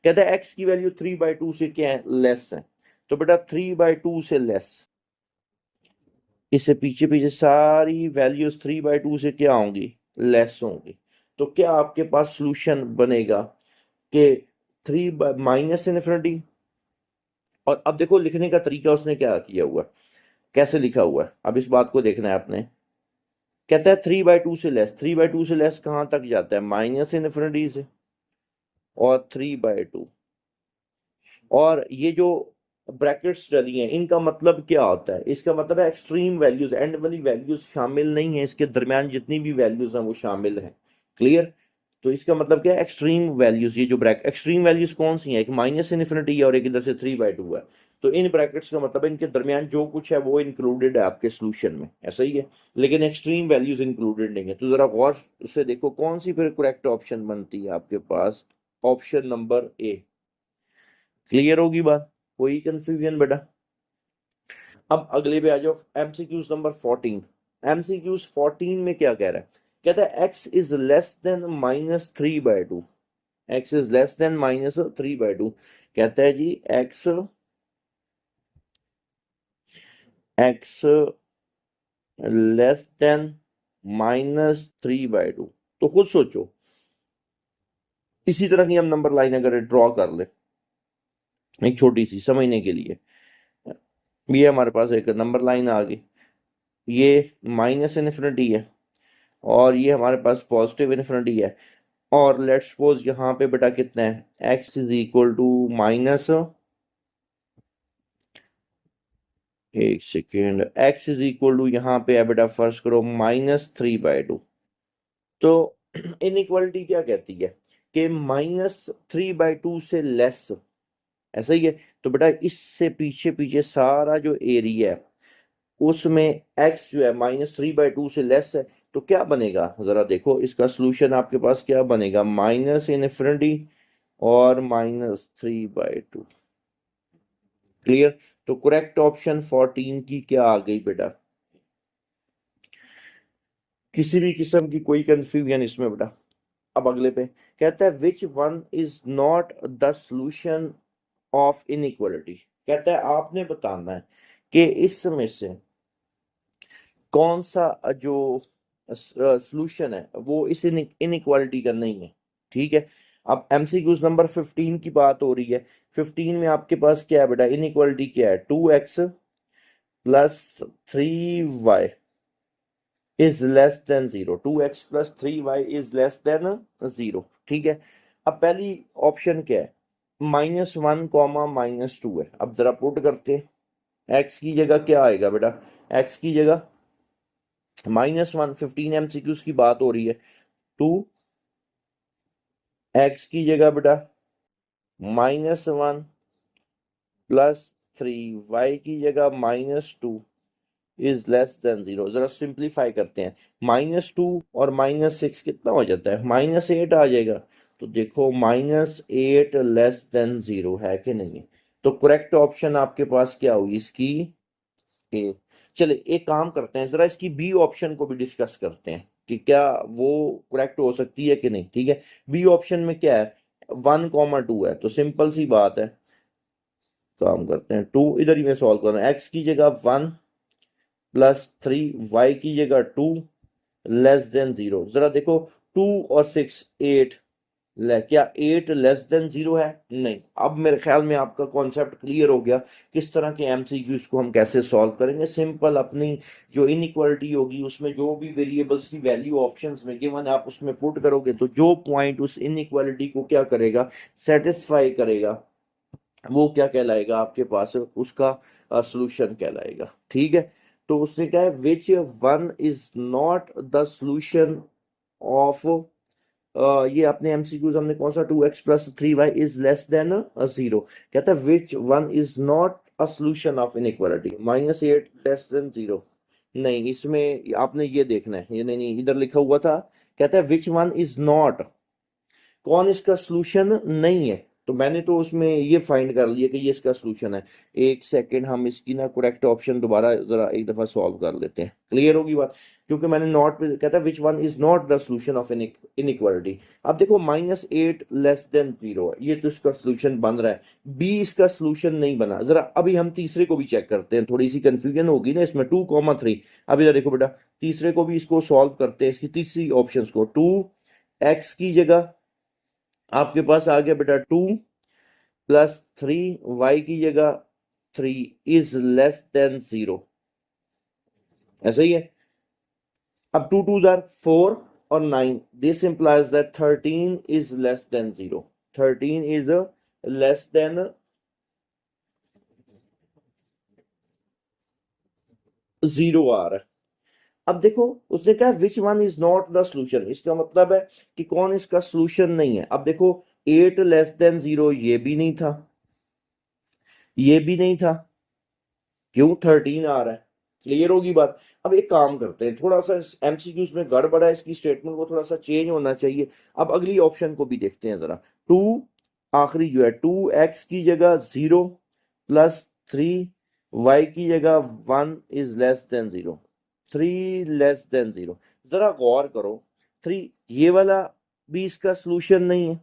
कहता है x की वैल्यू 3/2 से क्या है, लेस है। तो बेटा 3/2 से लेस, इससे पीछे पीछे सारी वैल्यूज 3/2 से क्या होंगी, लेस होंगी। तो क्या आपके पास सॉल्यूशन बनेगा कि 3 माइनस इन्फिनिटी। और अब देखो लिखने का तरीका उसने क्या किया हुआ, कैसे लिखा हुआ है, अब इस बात को देखना है आपने। कहता है 3/2 से लेस, 3/2 से लेस कहां तक जाता है, माइनस इन्फिनिटी से, और 3/2। और ये जो ब्रैकेट्स डली हैं, इनका मतलब क्या होता है, इसका मतलब है एक्सट्रीम वैल्यूज, एंड वाली वैल्यूज शामिल नहीं है, इसके दरमियान जितनी भी वैल्यूज हैं वो शामिल हैं। क्लियर। तो इसका मतलब क्या है, एक्सट्रीम वैल्यूज, ये जो ब्रैकेट एक्सट्रीम वैल्यूज कौन सी है, एक माइनस इन्फिनिटी है और एक इधर से 3/2 है। तो इन ब्रैकेट्स का मतलब है इनके दरमियान जो कुछ है वो इंक्लूडेड है आपके सोल्यूशन में, ऐसा ही है। लेकिन एक्सट्रीम वैल्यूज इंक्लूडेड नहीं है। तो जरा गौर से देखो कौन सी फिर करेक्ट ऑप्शन बनती है आपके पास, ऑप्शन नंबर ए। क्लियर होगी बात, कोई कंफ्यूजन बेटा? अब अगले पे आ जाओ, एमसीक्यूज नंबर 14। एमसीक्यूज 14 में क्या कह रहा है, कहता है x is less then -3/2। X is less then -3/2। कहता है जी एक्स एक्स लेस देन -3/2। तो खुद सोचो, इसी तरह की हम नंबर लाइन अगर ड्रॉ कर ले एक छोटी सी समझने के लिए, ये हमारे पास एक नंबर लाइन आ गई, ये माइनस इन्फिनिटी है और ये हमारे पास पॉजिटिव इन्फिनिटी है। और लेट्स सपोज यहाँ पे बेटा कितना है, x is equal to minus, एक सेकेंड, x इज इक्वल टू यहाँ पे है बेटा फर्स्ट करो -3/2। तो इनइक्वालिटी क्या कहती है कि -3/2 से लेस, ऐसा ही है। तो बेटा इससे पीछे पीछे सारा जो एरिया है उसमें x जो है -3/2 से लेस है। तो क्या बनेगा जरा देखो, इसका सोल्यूशन आपके पास क्या बनेगा, माइनस इन्फिनिटी और -3/2। क्लियर? तो करेक्ट ऑप्शन 14 की क्या आ गई बेटा, किसी भी किस्म की कोई कंफ्यूजन इसमें बेटा? अब अगले पे कहता है which one is not the solution of inequality. कहता है आपने बताना है कि इसमें से कौन सा जो सॉल्यूशन है वो इस इनइक्वालिटी का नहीं है। ठीक है, अब एमसीक्यूज नंबर 15 की बात हो रही है। 15 में आपके पास क्या है बेटा, इनइक्वालिटी क्या है, 2x plus 3y is less than 0। 2x plus 3y is less than 0। ठीक है, अब पहली ऑप्शन क्या है, -1 -2 है। अब जरा पुट करते हैं, x की जगह क्या आएगा बेटा, x की जगह -1, 15 एमसीक्यूज की बात हो रही है। 2 x की जगह बेटा -1 प्लस 3y की जगह -2 इज लेस देन 0। जरा सिंप्लीफाई करते हैं, -2 और -6 कितना हो जाता है, -8 आ जाएगा। तो देखो -8 लेस देन 0 है कि नहीं। तो करेक्ट ऑप्शन आपके पास क्या हुई इसकी, ए। चले एक काम करते हैं, जरा इसकी बी ऑप्शन को भी डिस्कस करते हैं कि क्या वो करेक्ट हो सकती है कि नहीं। ठीक है, बी ऑप्शन में क्या है, 1, 2 है। तो सिंपल सी बात है, काम करते हैं, 2 इधर ही मैं सॉल्व कर रहा हूँ, एक्स की जगह 1 प्लस 3 y की जगह 2 लेस देन 0। जरा देखो 2 और 6 8, क्या 8 लेस देन 0 है, नहीं। अब मेरे ख्याल में आपका कॉन्सेप्ट क्लियर हो गया किस तरह के एमसीक्यूज को हम कैसे सॉल्व करेंगे। सिंपल अपनी जो इनइक्वालिटी होगी उसमें जो भी वेरिएबल्स की वैल्यू ऑप्शंस में गिवन आप उसमें पुट करोगे तो जो पॉइंट उस इनइक्वालिटी को क्या करेगा, सेटिस्फाई करेगा, वो क्या कहलाएगा आपके पास, उसका सॉल्यूशन कहलाएगा। ठीक है, तो उसने कहा है which one is not the solution of, ये अपने एमसीक्यूज हमने कौन सा, 2x plus 3y is less than 0। कहता है which one is not a solution of inequality, -8 less than 0। नहीं, इसमें आपने ये देखना है, ये नहीं इधर लिखा हुआ था, कहता है विच वन इज नॉट, कौन इसका सॉल्यूशन नहीं है। तो मैंने तो उसमें ये फाइंड कर लिया कि ये इसका सॉल्यूशन है। एक सेकंड, हम इसकी ना करेक्ट ऑप्शन दोबारा जरा एक दफा सॉल्व कर लेते हैं, क्लियर होगी बात। क्योंकि मैंने नॉट पे कहता है which one is not the solution of inequality. अब देखो -8 लेस देन 0 है, ये तो इसका सॉल्यूशन बन रहा है, बी इसका सॉल्यूशन नहीं बना। जरा अभी हम तीसरे को भी चेक करते हैं, थोड़ी सी कंफ्यूजन होगी ना इसमें, 2, 3। अब इधर देखो बेटा, तीसरे को भी इसको सॉल्व करते हैं, इसकी तीसरी ऑप्शन को, 2x की जगह आपके पास आ गया बेटा 2 प्लस 3y की जगह 3 इज लेस देन 0, ऐसा ही है। अब 2 2 जार 4 और 9, this implies that 13 is less than 0। 13 is less than 0 आ रहा है। अब देखो उसने कहा which one is not the solution, इसका मतलब है कि कौन इसका सोल्यूशन नहीं है। अब देखो 8 <0 ये भी नहीं था, ये भी नहीं था, क्यों 13 आ रहा है। क्लियर होगी बात। अब एक काम करते हैं, थोड़ा सा एमसीक्यूज में गड़बड़ है, इसकी स्टेटमेंट को थोड़ा सा चेंज होना चाहिए। अब अगली ऑप्शन को भी देखते हैं जरा। टू, आखिरी जो है 2x की जगह 0 + 3 y की जगह 1 <<0 3 <<0। जरा गौर करो, 3 ये वाला भी इसका सोल्यूशन नहीं है,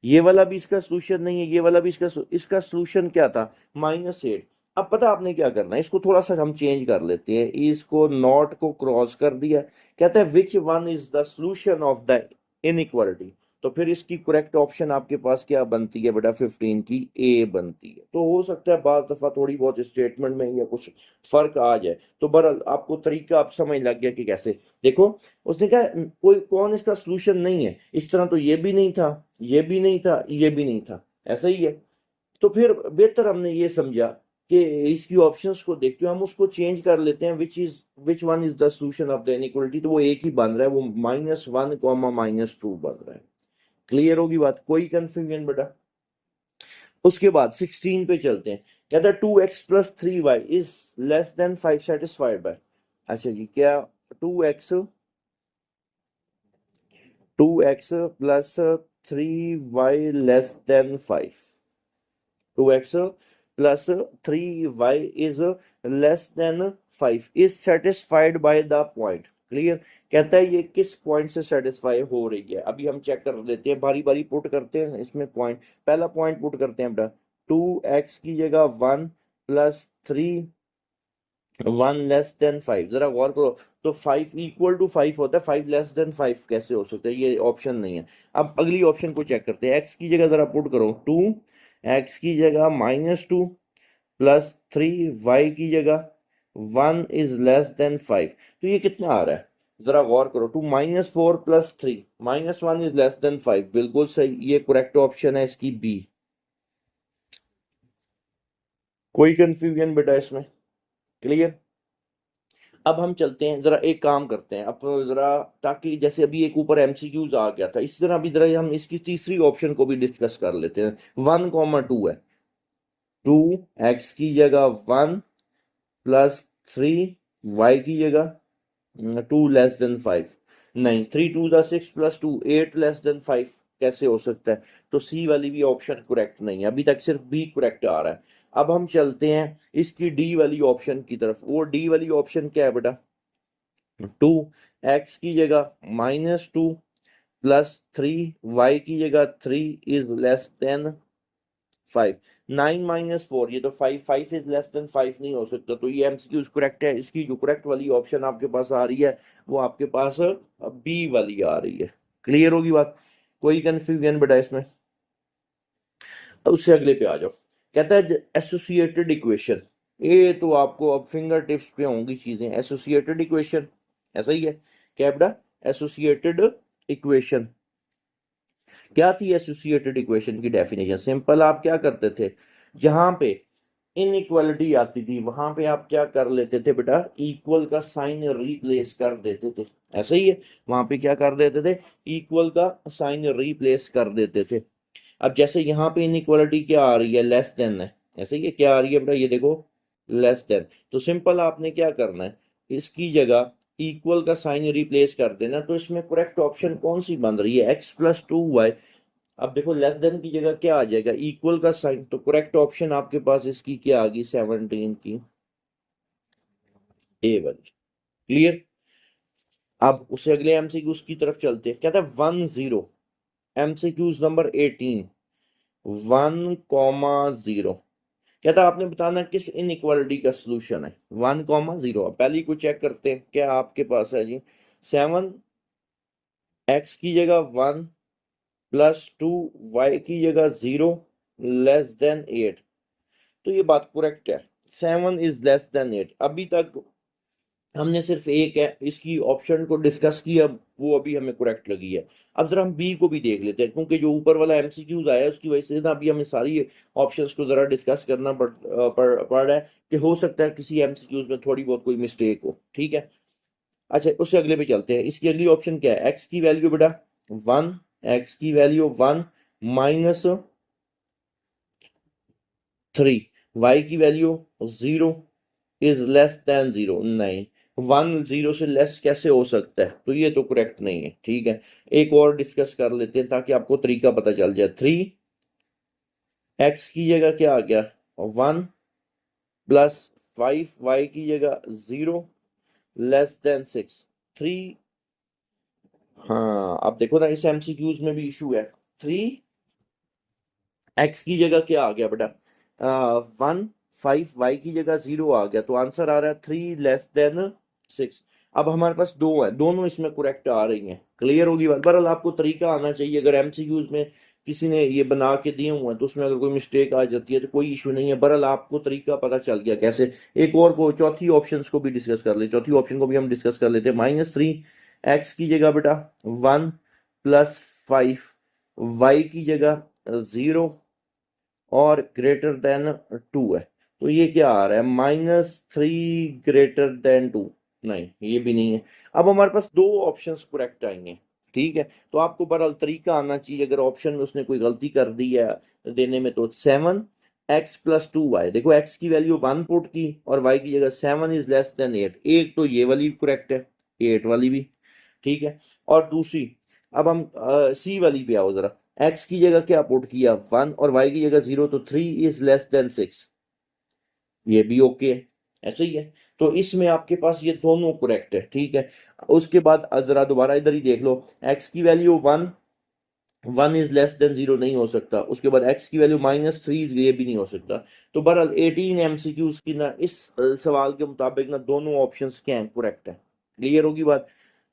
ये वाला भी इसका सोल्यूशन नहीं है, ये वाला भी इसका सोल्यूशन क्या था, -8। अब पता आपने क्या करना है, इसको थोड़ा सा हम चेंज कर लेते हैं, इसको नॉट को क्रॉस कर दिया, कहता है which one is the solution of the inequality. तो फिर इसकी करेक्ट ऑप्शन आपके पास क्या बनती है बेटा, 15 की ए बनती है। तो हो सकता है बाज दफा थोड़ी बहुत स्टेटमेंट में या कुछ फर्क आ जाए, तो बहरहाल आपको तरीका आप समझ लग गया कि कैसे। देखो उसने कहा कोई कौन इसका सोल्यूशन नहीं है, इस तरह तो ये भी नहीं था, ये भी नहीं था, ये भी नहीं था, ऐसा ही है। तो फिर बेहतर हमने ये समझा कि इसकी ऑप्शंस को देखते हुए हम उसको चेंज कर लेते हैं, which one is the solution of the inequality. तो वो एक ही बन रहा है, वो -1 -2 बन रहा है। क्लियर होगी बात, कोई कंफ्यूजन बेटा। उसके बाद 16 पे चलते हैं, कहता है 2x + 3y is <<5 satisfied by. अच्छा जी, क्या 2x 2x + 3y <<5, 2x + 3y is <<5 is satisfied by the point। Clear. कहता है ये किस पॉइंट से सेटिस्फाई हो रही है, अभी हम चेक कर लेते हैं, बारी बारी पुट करते हैं इसमें पॉइंट। पहला पॉइंट पुट करते हैं बेटा, 2x की जगह 1 + 3 1 <<5। जरा गौर करो, तो 5 = 5 होता है, 5 <<5 कैसे हो सकता है, ये ऑप्शन नहीं है। अब अगली ऑप्शन को चेक करते हैं, x की जगह जरा पुट करो 2, x की जगह -2 + 3y की जगह 1 is <<5। तो ये कितना आ रहा है, जरा गौर करो, 2 -4 + 3 -1 is <<5, बिल्कुल सही, ये करेक्ट ऑप्शन है इसकी बी। कोई कंफ्यूजन बेटा इसमें, क्लियर। अब हम चलते हैं, जरा एक काम करते हैं अब जरा, ताकि जैसे अभी एक ऊपर एमसीक्यूज आ गया था, इसी तरह अभी जरा हम इसकी तीसरी ऑप्शन को भी डिस्कस कर लेते हैं। 1, 2 है, 2x की जगह 1 + 3y की जगह 2 <<5। नहीं, 3 × 2 = 6 + 2 8 <<5 कैसे हो सकता है। तो सी वाली भी ऑप्शन करेक्ट नहीं है, अभी तक सिर्फ बी करेक्ट आ रहा है। अब हम चलते हैं इसकी डी वाली ऑप्शन की तरफ। वो डी वाली ऑप्शन क्या है बेटा, 2x की जगह -2 + 3y की जगह 3 is <<5। 9 - 4, ये तो 5 is <<5 नहीं हो सकता, तो ये एमसीक्यू करेक्ट है। इसकी जो करेक्ट वाली ऑप्शन आपके पास आ रही है, वो आपके पास बी वाली आ रही है। क्लियर होगी बात, कोई कंफ्यूजन बेटा इसमें। उससे अगले पे आ जाओ, कहता है एसोसिएटेड इक्वेशन। ये तो आपको अब फिंगर टिप्स पे होंगी चीजें, एसोसिएटेड इक्वेशन, ऐसा ही है क्या बेटा, एसोसिएटेड इक्वेशन। क्या थी एसोसिएटेड इक्वेशन की डेफिनेशन, सिंपल, आप क्या करते थे, जहां पे इनइक्वालिटी आती थी वहां पे आप क्या कर लेते थे बेटा, इक्वल का साइन रिप्लेस कर देते थे, ऐसा ही है। वहां पे क्या कर देते थे, इक्वल का साइन रिप्लेस कर देते थे। अब जैसे यहाँ पे इनइक्वालिटी क्या आ रही है, लेस देन है, ऐसे ही है, क्या आ रही है बेटा, ये देखो लेस देन। तो सिंपल आपने क्या करना है, इसकी जगह इक्वल का साइन रिप्लेस कर देना। तो इसमें करेक्ट ऑप्शन कौन सी बन रही है, x + 2y। अब देखो लेस देन की जगह क्या आ जाएगा, इक्वल का साइन, तो करेक्ट ऑप्शन आपके पास इसकी क्या आ गई, 17 की ए वाली। क्लियर। अब उसे अगले एमसीक्यूज की तरफ चलते हैं, कहता है 10 एमसीक्यूज नंबर 18 1, 0। कहता आपने बताना किस इनइक्वालिटी का सोल्यूशन है, 1, 0। पहले को चेक करते हैं, क्या आपके पास है जी, 7x की जगह 1 + 2y की जगह 0 <8। तो ये बात करेक्ट है, 7 is <8। अभी तक हमने सिर्फ एक है इसकी ऑप्शन को डिस्कस किया, वो अभी हमें करेक्ट लगी है। अब जरा हम बी को भी देख लेते हैं, क्योंकि जो ऊपर वाला एमसीक्यूज आया है उसकी वजह से ना अभी हमें सारी ऑप्शंस को जरा डिस्कस करना पड़ रहा है, कि हो सकता है किसी एमसीक्यूज में थोड़ी बहुत कोई मिस्टेक हो, ठीक है। अच्छा उससे अगले पे चलते हैं। इसकी अगली ऑप्शन क्या है? एक्स की वैल्यू बेटा 1, एक्स की वैल्यू 1 माइनस 3, वाई की वैल्यू 0 इज लेस देन 0, नहीं 1 0 से लेस कैसे हो सकता है? तो ये तो करेक्ट नहीं है। ठीक है, एक और डिस्कस कर लेते हैं ताकि आपको तरीका पता चल जाए। 3 एक्स की जगह क्या आ गया 1 प्लस 5 वाई की जगह 0 लेस देन 6, 3। हाँ अब देखो ना इस एमसीक्यूज में भी इशू है। 3 एक्स की जगह क्या आ गया बेटा 1, 5 वाई की जगह 0 आ गया, तो आंसर आ रहा है 3 < 6। अब हमारे पास दो है, दोनों इसमें करेक्ट आ रही हैं। क्लियर होगी बात? बहरहाल आपको तरीका आना चाहिए। अगर एमसीक्यूज में किसी ने ये बना के दिए हुए हैं तो उसमें अगर कोई मिस्टेक आ जाती है तो कोई इशू नहीं है। बहरहाल आपको तरीका पता चल गया कैसे। एक और को चौथी ऑप्शन को भी डिस्कस कर ले, चौथी ऑप्शन को भी हम डिस्कस कर लेते हैं। -3 एक्स की जगह बेटा 1 प्लस 5 वाई की जगह 0 और ग्रेटर देन 2 है। तो ये क्या आ रहा है -3 ग्रेटर देन 2, नहीं ये भी नहीं है। अब हमारे पास दो ऑप्शंस करेक्ट आएंगे। ठीक है, तो आपको बहरहाल तरीका आना चाहिए। अगर ऑप्शन में उसने कोई गलती कर दी है देने में, तो 7 x + 2 y, देखो x की वैल्यू 1 पुट की और y की जगह 7 इज लेस देन 8, एक तो ये वाली करेक्ट है, 8 वाली भी। ठीक है, और दूसरी, अब हम सी वाली पे आओ जरा। एक्स की जगह क्या पुट किया 1 और वाई की जगह 0, तो 3 इज लेस देन 6, ये भी ओके है, ऐसे ही है। तो इसमें आपके पास ये दोनों करेक्ट है। ठीक है, उसके बाद जरा दोबारा इधर ही देख लो। एक्स की वैल्यू 1, 1 इज लेस देन 0 नहीं हो सकता। उसके बाद एक्स की वैल्यू -3, ये भी नहीं हो सकता। तो बहरहाल 18 एमसीक्यूज की ना इस सवाल के मुताबिक ना दोनों ऑप्शंस क्या हैं, करेक्ट है। क्लियर होगी बात?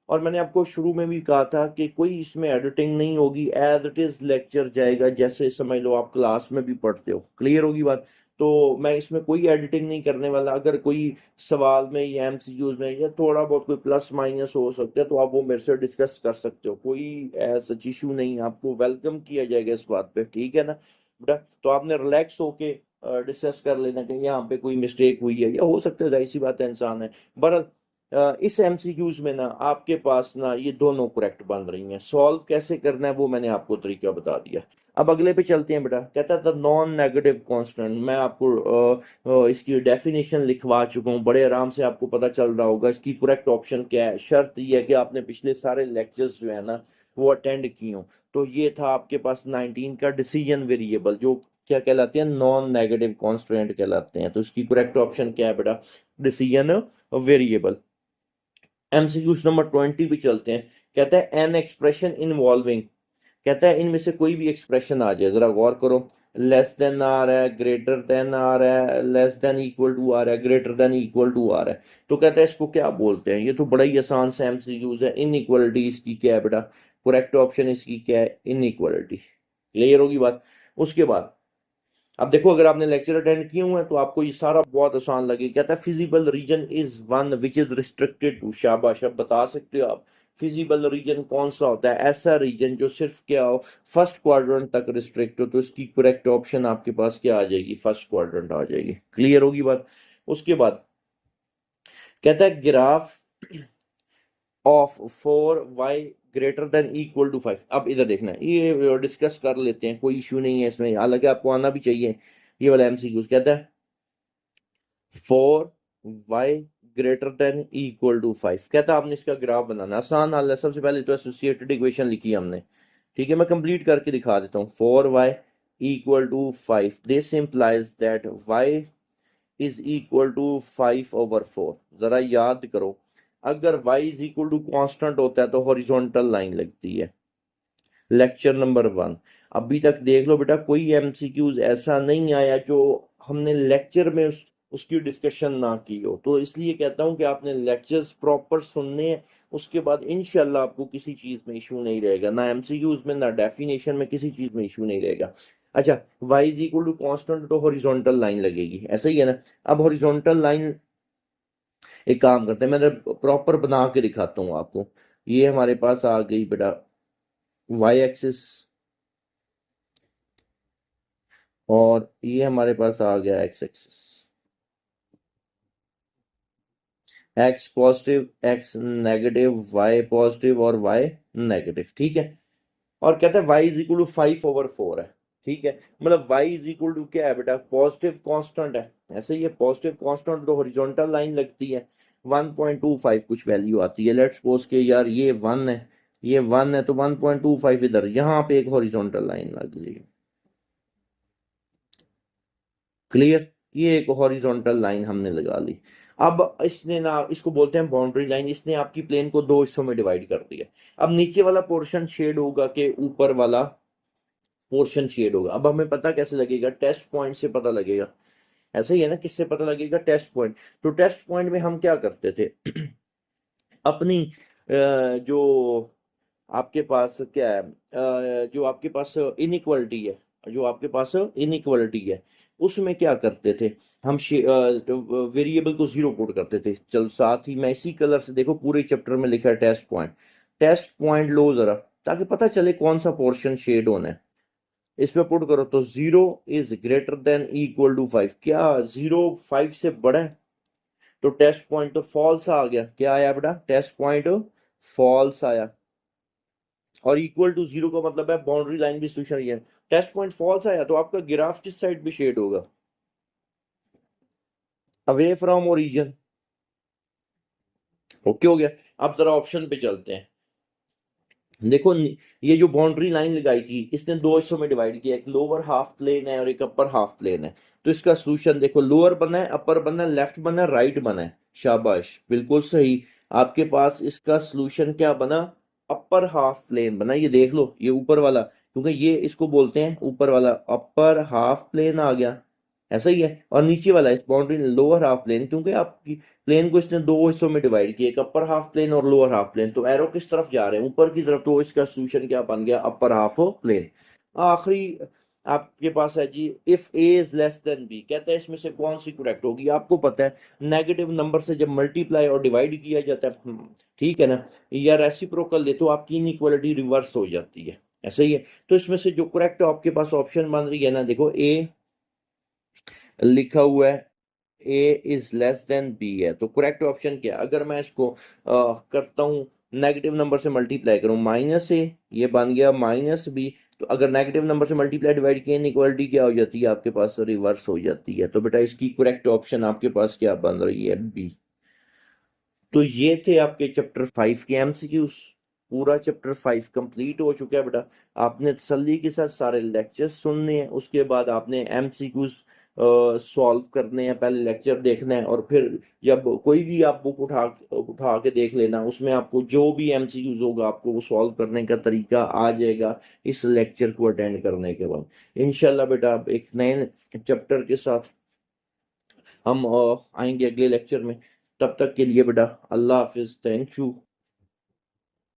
और मैंने आपको शुरू में भी कहा था कि कोई इसमें एडिटिंग नहीं होगी, एज इट इज लेक्चर जाएगा, जैसे समझ लो आप क्लास में भी पढ़ते हो। क्लियर होगी बात? तो मैं इसमें कोई एडिटिंग नहीं करने वाला। अगर कोई सवाल में या एमसीक्यूज में या थोड़ा बहुत कोई प्लस माइनस हो सकता है तो आप वो मेरे से डिस्कस कर सकते हो, कोई ऐसा इशू नहीं है। आपको वेलकम किया जाएगा इस बात पे, ठीक है ना बेटा? तो आपने रिलैक्स होके डिस्कस कर लेना कि यहाँ पे कोई मिस्टेक हुई है, या हो सकता है, जाहिर सी बात है, इंसान है। बहरहाल इस एमसीक्यूज में ना आपके पास ना ये दोनों करेक्ट बन रही हैं। सॉल्व कैसे करना है वो मैंने आपको तरीका बता दिया। अब अगले पे चलते हैं बेटा। कहता था नॉन नेगेटिव कांस्टेंट, मैं आपको इसकी डेफिनेशन लिखवा चुका हूँ, बड़े आराम से आपको पता चल रहा होगा। इसकी करेक्ट ऑप्शन क्या है? शर्त ये है कि आपने पिछले सारे लेक्चर्स जो है ना वो अटेंड किए हो। तो ये था आपके पास 19 का डिसीजन वेरिएबल, जो क्या कहलाते हैं, नॉन नेगेटिव कांस्टेंट कहलाते हैं। तो इसकी करेक्ट ऑप्शन क्या है बेटा? Decision variable. एमसीक्यू नंबर 20 भी चलते हैं। कहता है एन एक्सप्रेशन इन्वॉल्विंग, कहता है इनमें से कोई भी एक्सप्रेशन आ जाए, जरा गौर करो। लेस देन आ रहा है, ग्रेटर देन आ रहा है, लेस देन इक्वल टू आ रहा है, ग्रेटर देन इक्वल टू आ रहा है। तो कहता है इसको क्या बोलते हैं? ये तो बड़ा ही आसान सा एमसीक्यूज है। इन इक्वलिटी इसकी क्या है बेटा? करेक्ट ऑप्शन इसकी क्या है? इन इक्वलिटी। क्लियर होगी बात? उसके बाद अब देखो, अगर आपने लेक्चर अटेंड किए हुए हैं तो आपको ये सारा बहुत आसान लगे। कहता है feasible region is one which is restricted to, शाबाश। अब बता सकते हो आप फिजिबल रीजन कौन सा होता है? ऐसा रीजन जो सिर्फ क्या हो, फर्स्ट क्वाड्रेंट तक रिस्ट्रिक्ट हो। तो इसकी करेक्ट ऑप्शन आपके पास क्या आ जाएगी? फर्स्ट क्वाड्रेंट आ जाएगी। क्लियर होगी बात? उसके बाद कहता है graph of 4 y greater than equal to 5। अब इधर देखना है, ये डिस्कस कर लेते हैं, कोई इशू नहीं है इसमें, हालांकि आपको आना भी चाहिए। ये वाला एमसीक्यूज कहता है 4 y greater than equal to 5। कहता है आपने इसका ग्राफ बनाना। आसान हाल है, सबसे पहले तो एसोसिएटेड इक्वेशन लिखी हमने। ठीक है, मैं कंप्लीट करके दिखा देता हूँ। 4 y equal to 5, this implies that y is equal to 5/4। जरा याद करो, अगर y is equal to constant होता है तो हॉरिजॉन्टल लाइन लगती है। Lecture number 1। अभी तक देख लो बेटा, कोई एमसीक्यूज ऐसा नहीं आया जो हमने लेक्चर में उसकी डिस्कशन ना की हो। तो इसलिए कहता हूं कि आपने लेक्चर्स प्रॉपर सुनने हैं, उसके बाद इंशाल्लाह आपको किसी चीज में इशू नहीं रहेगा, ना एमसीक्यूज में ना डेफिनेशन में, किसी चीज में इशू नहीं रहेगा। अच्छा, y is equal to constant तो हॉरिजॉन्टल लाइन लगेगी, ऐसा ही है ना? अब हॉरिजॉन्टल लाइन, एक काम करते हैं, मैं प्रॉपर बना के दिखाता हूँ आपको। ये हमारे पास आ गई बेटा वाई एक्सिस, और ये हमारे पास आ गया x axis. X positive, x negative, y positive और वाई नेगेटिव, ठीक है। और कहता है y इज इक्वल टू 5/4 है, ठीक है। मतलब y इज इक्वल टू क्या है बेटा, पॉजिटिव कांस्टेंट है, ऐसे ही है। पॉजिटिव कांस्टेंट तो हॉरिजॉन्टल लाइन लगती है, 1.25 कुछ वैल्यू आती है। लेट्स सपोज के यार ये 1 है, ये 1 है, तो 1.25 इधर, यहाँ पे एक हॉरिजॉन्टल लाइन लग जाएगी। क्लियर, ये एक हॉरिजॉन्टल लाइन हमने लगा ली। अब इसने ना, इसको बोलते हैं बाउंड्री लाइन, इसने आपकी प्लेन को दो हिस्सों में डिवाइड कर दिया। अब नीचे वाला पोर्शन शेड होगा कि ऊपर वाला पोर्शन शेड होगा। अब हमें पता कैसे लगेगा, टेस्ट पॉइंट से पता लगेगा। ऐसा ही है ना, किससे पता लगेगा, टेस्ट पॉइंट। तो टेस्ट पॉइंट में हम क्या करते थे अपनी जो आपके पास क्या है, जो आपके पास इनइक्वालिटी है, जो आपके पास इनइक्वालिटी है, उसमें क्या करते थे हम, वेरिएबल को जीरो पुट करते थे। चल साथ ही मैं इसी कलर से, देखो पूरे चैप्टर में लिखा है टेस्ट पॉइंट, टेस्ट पॉइंट लो जरा, ताकि पता चले कौन सा पोर्शन शेड होना है। इस पे पुट करो तो 0 is greater than equal to 5, क्या 0 5 से बड़ा है, तो टेस्ट पॉइंट तो फॉल्स आ गया। क्या आया बेटा, टेस्ट पॉइंट फॉल्स आया। और इक्वल टू 0 का मतलब है बाउंड्री लाइन भी सोल्यूशन है। टेस्ट पॉइंट फॉल्स आया तो आपका ग्राफ किस साइड भी शेड होगा, अवे फ्रॉम ओरिजिन। ओके हो गया। अब जरा ऑप्शन पे चलते हैं। देखो ये जो बाउंड्री लाइन लगाई थी, इसने दो हिस्सों में डिवाइड किया, एक लोअर हाफ प्लेन है और एक अपर हाफ प्लेन है। तो इसका सॉल्यूशन देखो, लोअर बना है, अपर बना है, लेफ्ट बना है, राइट बना है। शाबाश, बिल्कुल सही। आपके पास इसका सॉल्यूशन क्या बना, अपर हाफ प्लेन बना। ये देख लो, ये ऊपर वाला, क्योंकि ये इसको बोलते हैं ऊपर वाला, अपर हाफ प्लेन आ गया, ऐसा ही है। और नीचे वाला इस बाउंड्री लोअर हाफ प्लेन, क्योंकि आपकी प्लेन को इसने दो हिस्सों में डिवाइड किया, एक अपर हाफ प्लेन और लोअर हाफ प्लेन। तो एरो किस तरफ जा रहे हैं, ऊपर की तरफ, तो इसका सॉल्यूशन क्या बन गया, अपर हाफ प्लेन। आखिरी आपके पास है जी, if a is less than b, कहता है इसमें से कौन सी करेक्ट होगी। आपको पता है नेगेटिव नंबर से जब मल्टीप्लाई और डिवाइड किया जाता है, ठीक है ना, या रेसिप्रोकल दे, तो आपकी इनइक्वालिटी रिवर्स हो जाती है, ऐसा ही है। तो इसमें से जो करेक्ट आपके पास ऑप्शन बन रही है ना, देखो ए लिखा हुआ है, ए इज लेस देन बी है, तो करेक्ट ऑप्शन क्या है। अगर मैं इसको करता हूं, नेगेटिव नंबर से मल्टीप्लाई करूं, माइनस ए, ये बन गया माइनस बी। तो अगर नेगेटिव नंबर से मल्टीप्लाई डिवाइड किए, इनइक्वालिटी क्या हो जाती है आपके पास, रिवर्स हो जाती है। तो बेटा इसकी करेक्ट ऑप्शन आपके पास क्या बन रही है, बी। तो ये थे आपके चैप्टर 5 के एमसीक्यूज। पूरा चैप्टर 5 कंप्लीट हो चुका है बेटा। आपने तसल्ली के साथ सारे लेक्चर्स सुनने हैं, उसके बाद आपने एमसीक्यूज सॉल्व करने हैं। पहले लेक्चर देखना है, और फिर जब कोई भी आप बुक उठा उठा के देख लेना, उसमें आपको जो भी एमसीक्यूज होगा, आपको वो सॉल्व करने का तरीका आ जाएगा इस लेक्चर को अटेंड करने के बाद। इंशाल्लाह बेटा आप एक नए चैप्टर के साथ हम आएंगे अगले लेक्चर में। तब तक के लिए बेटा अल्लाह हाफिज, थैंक यू।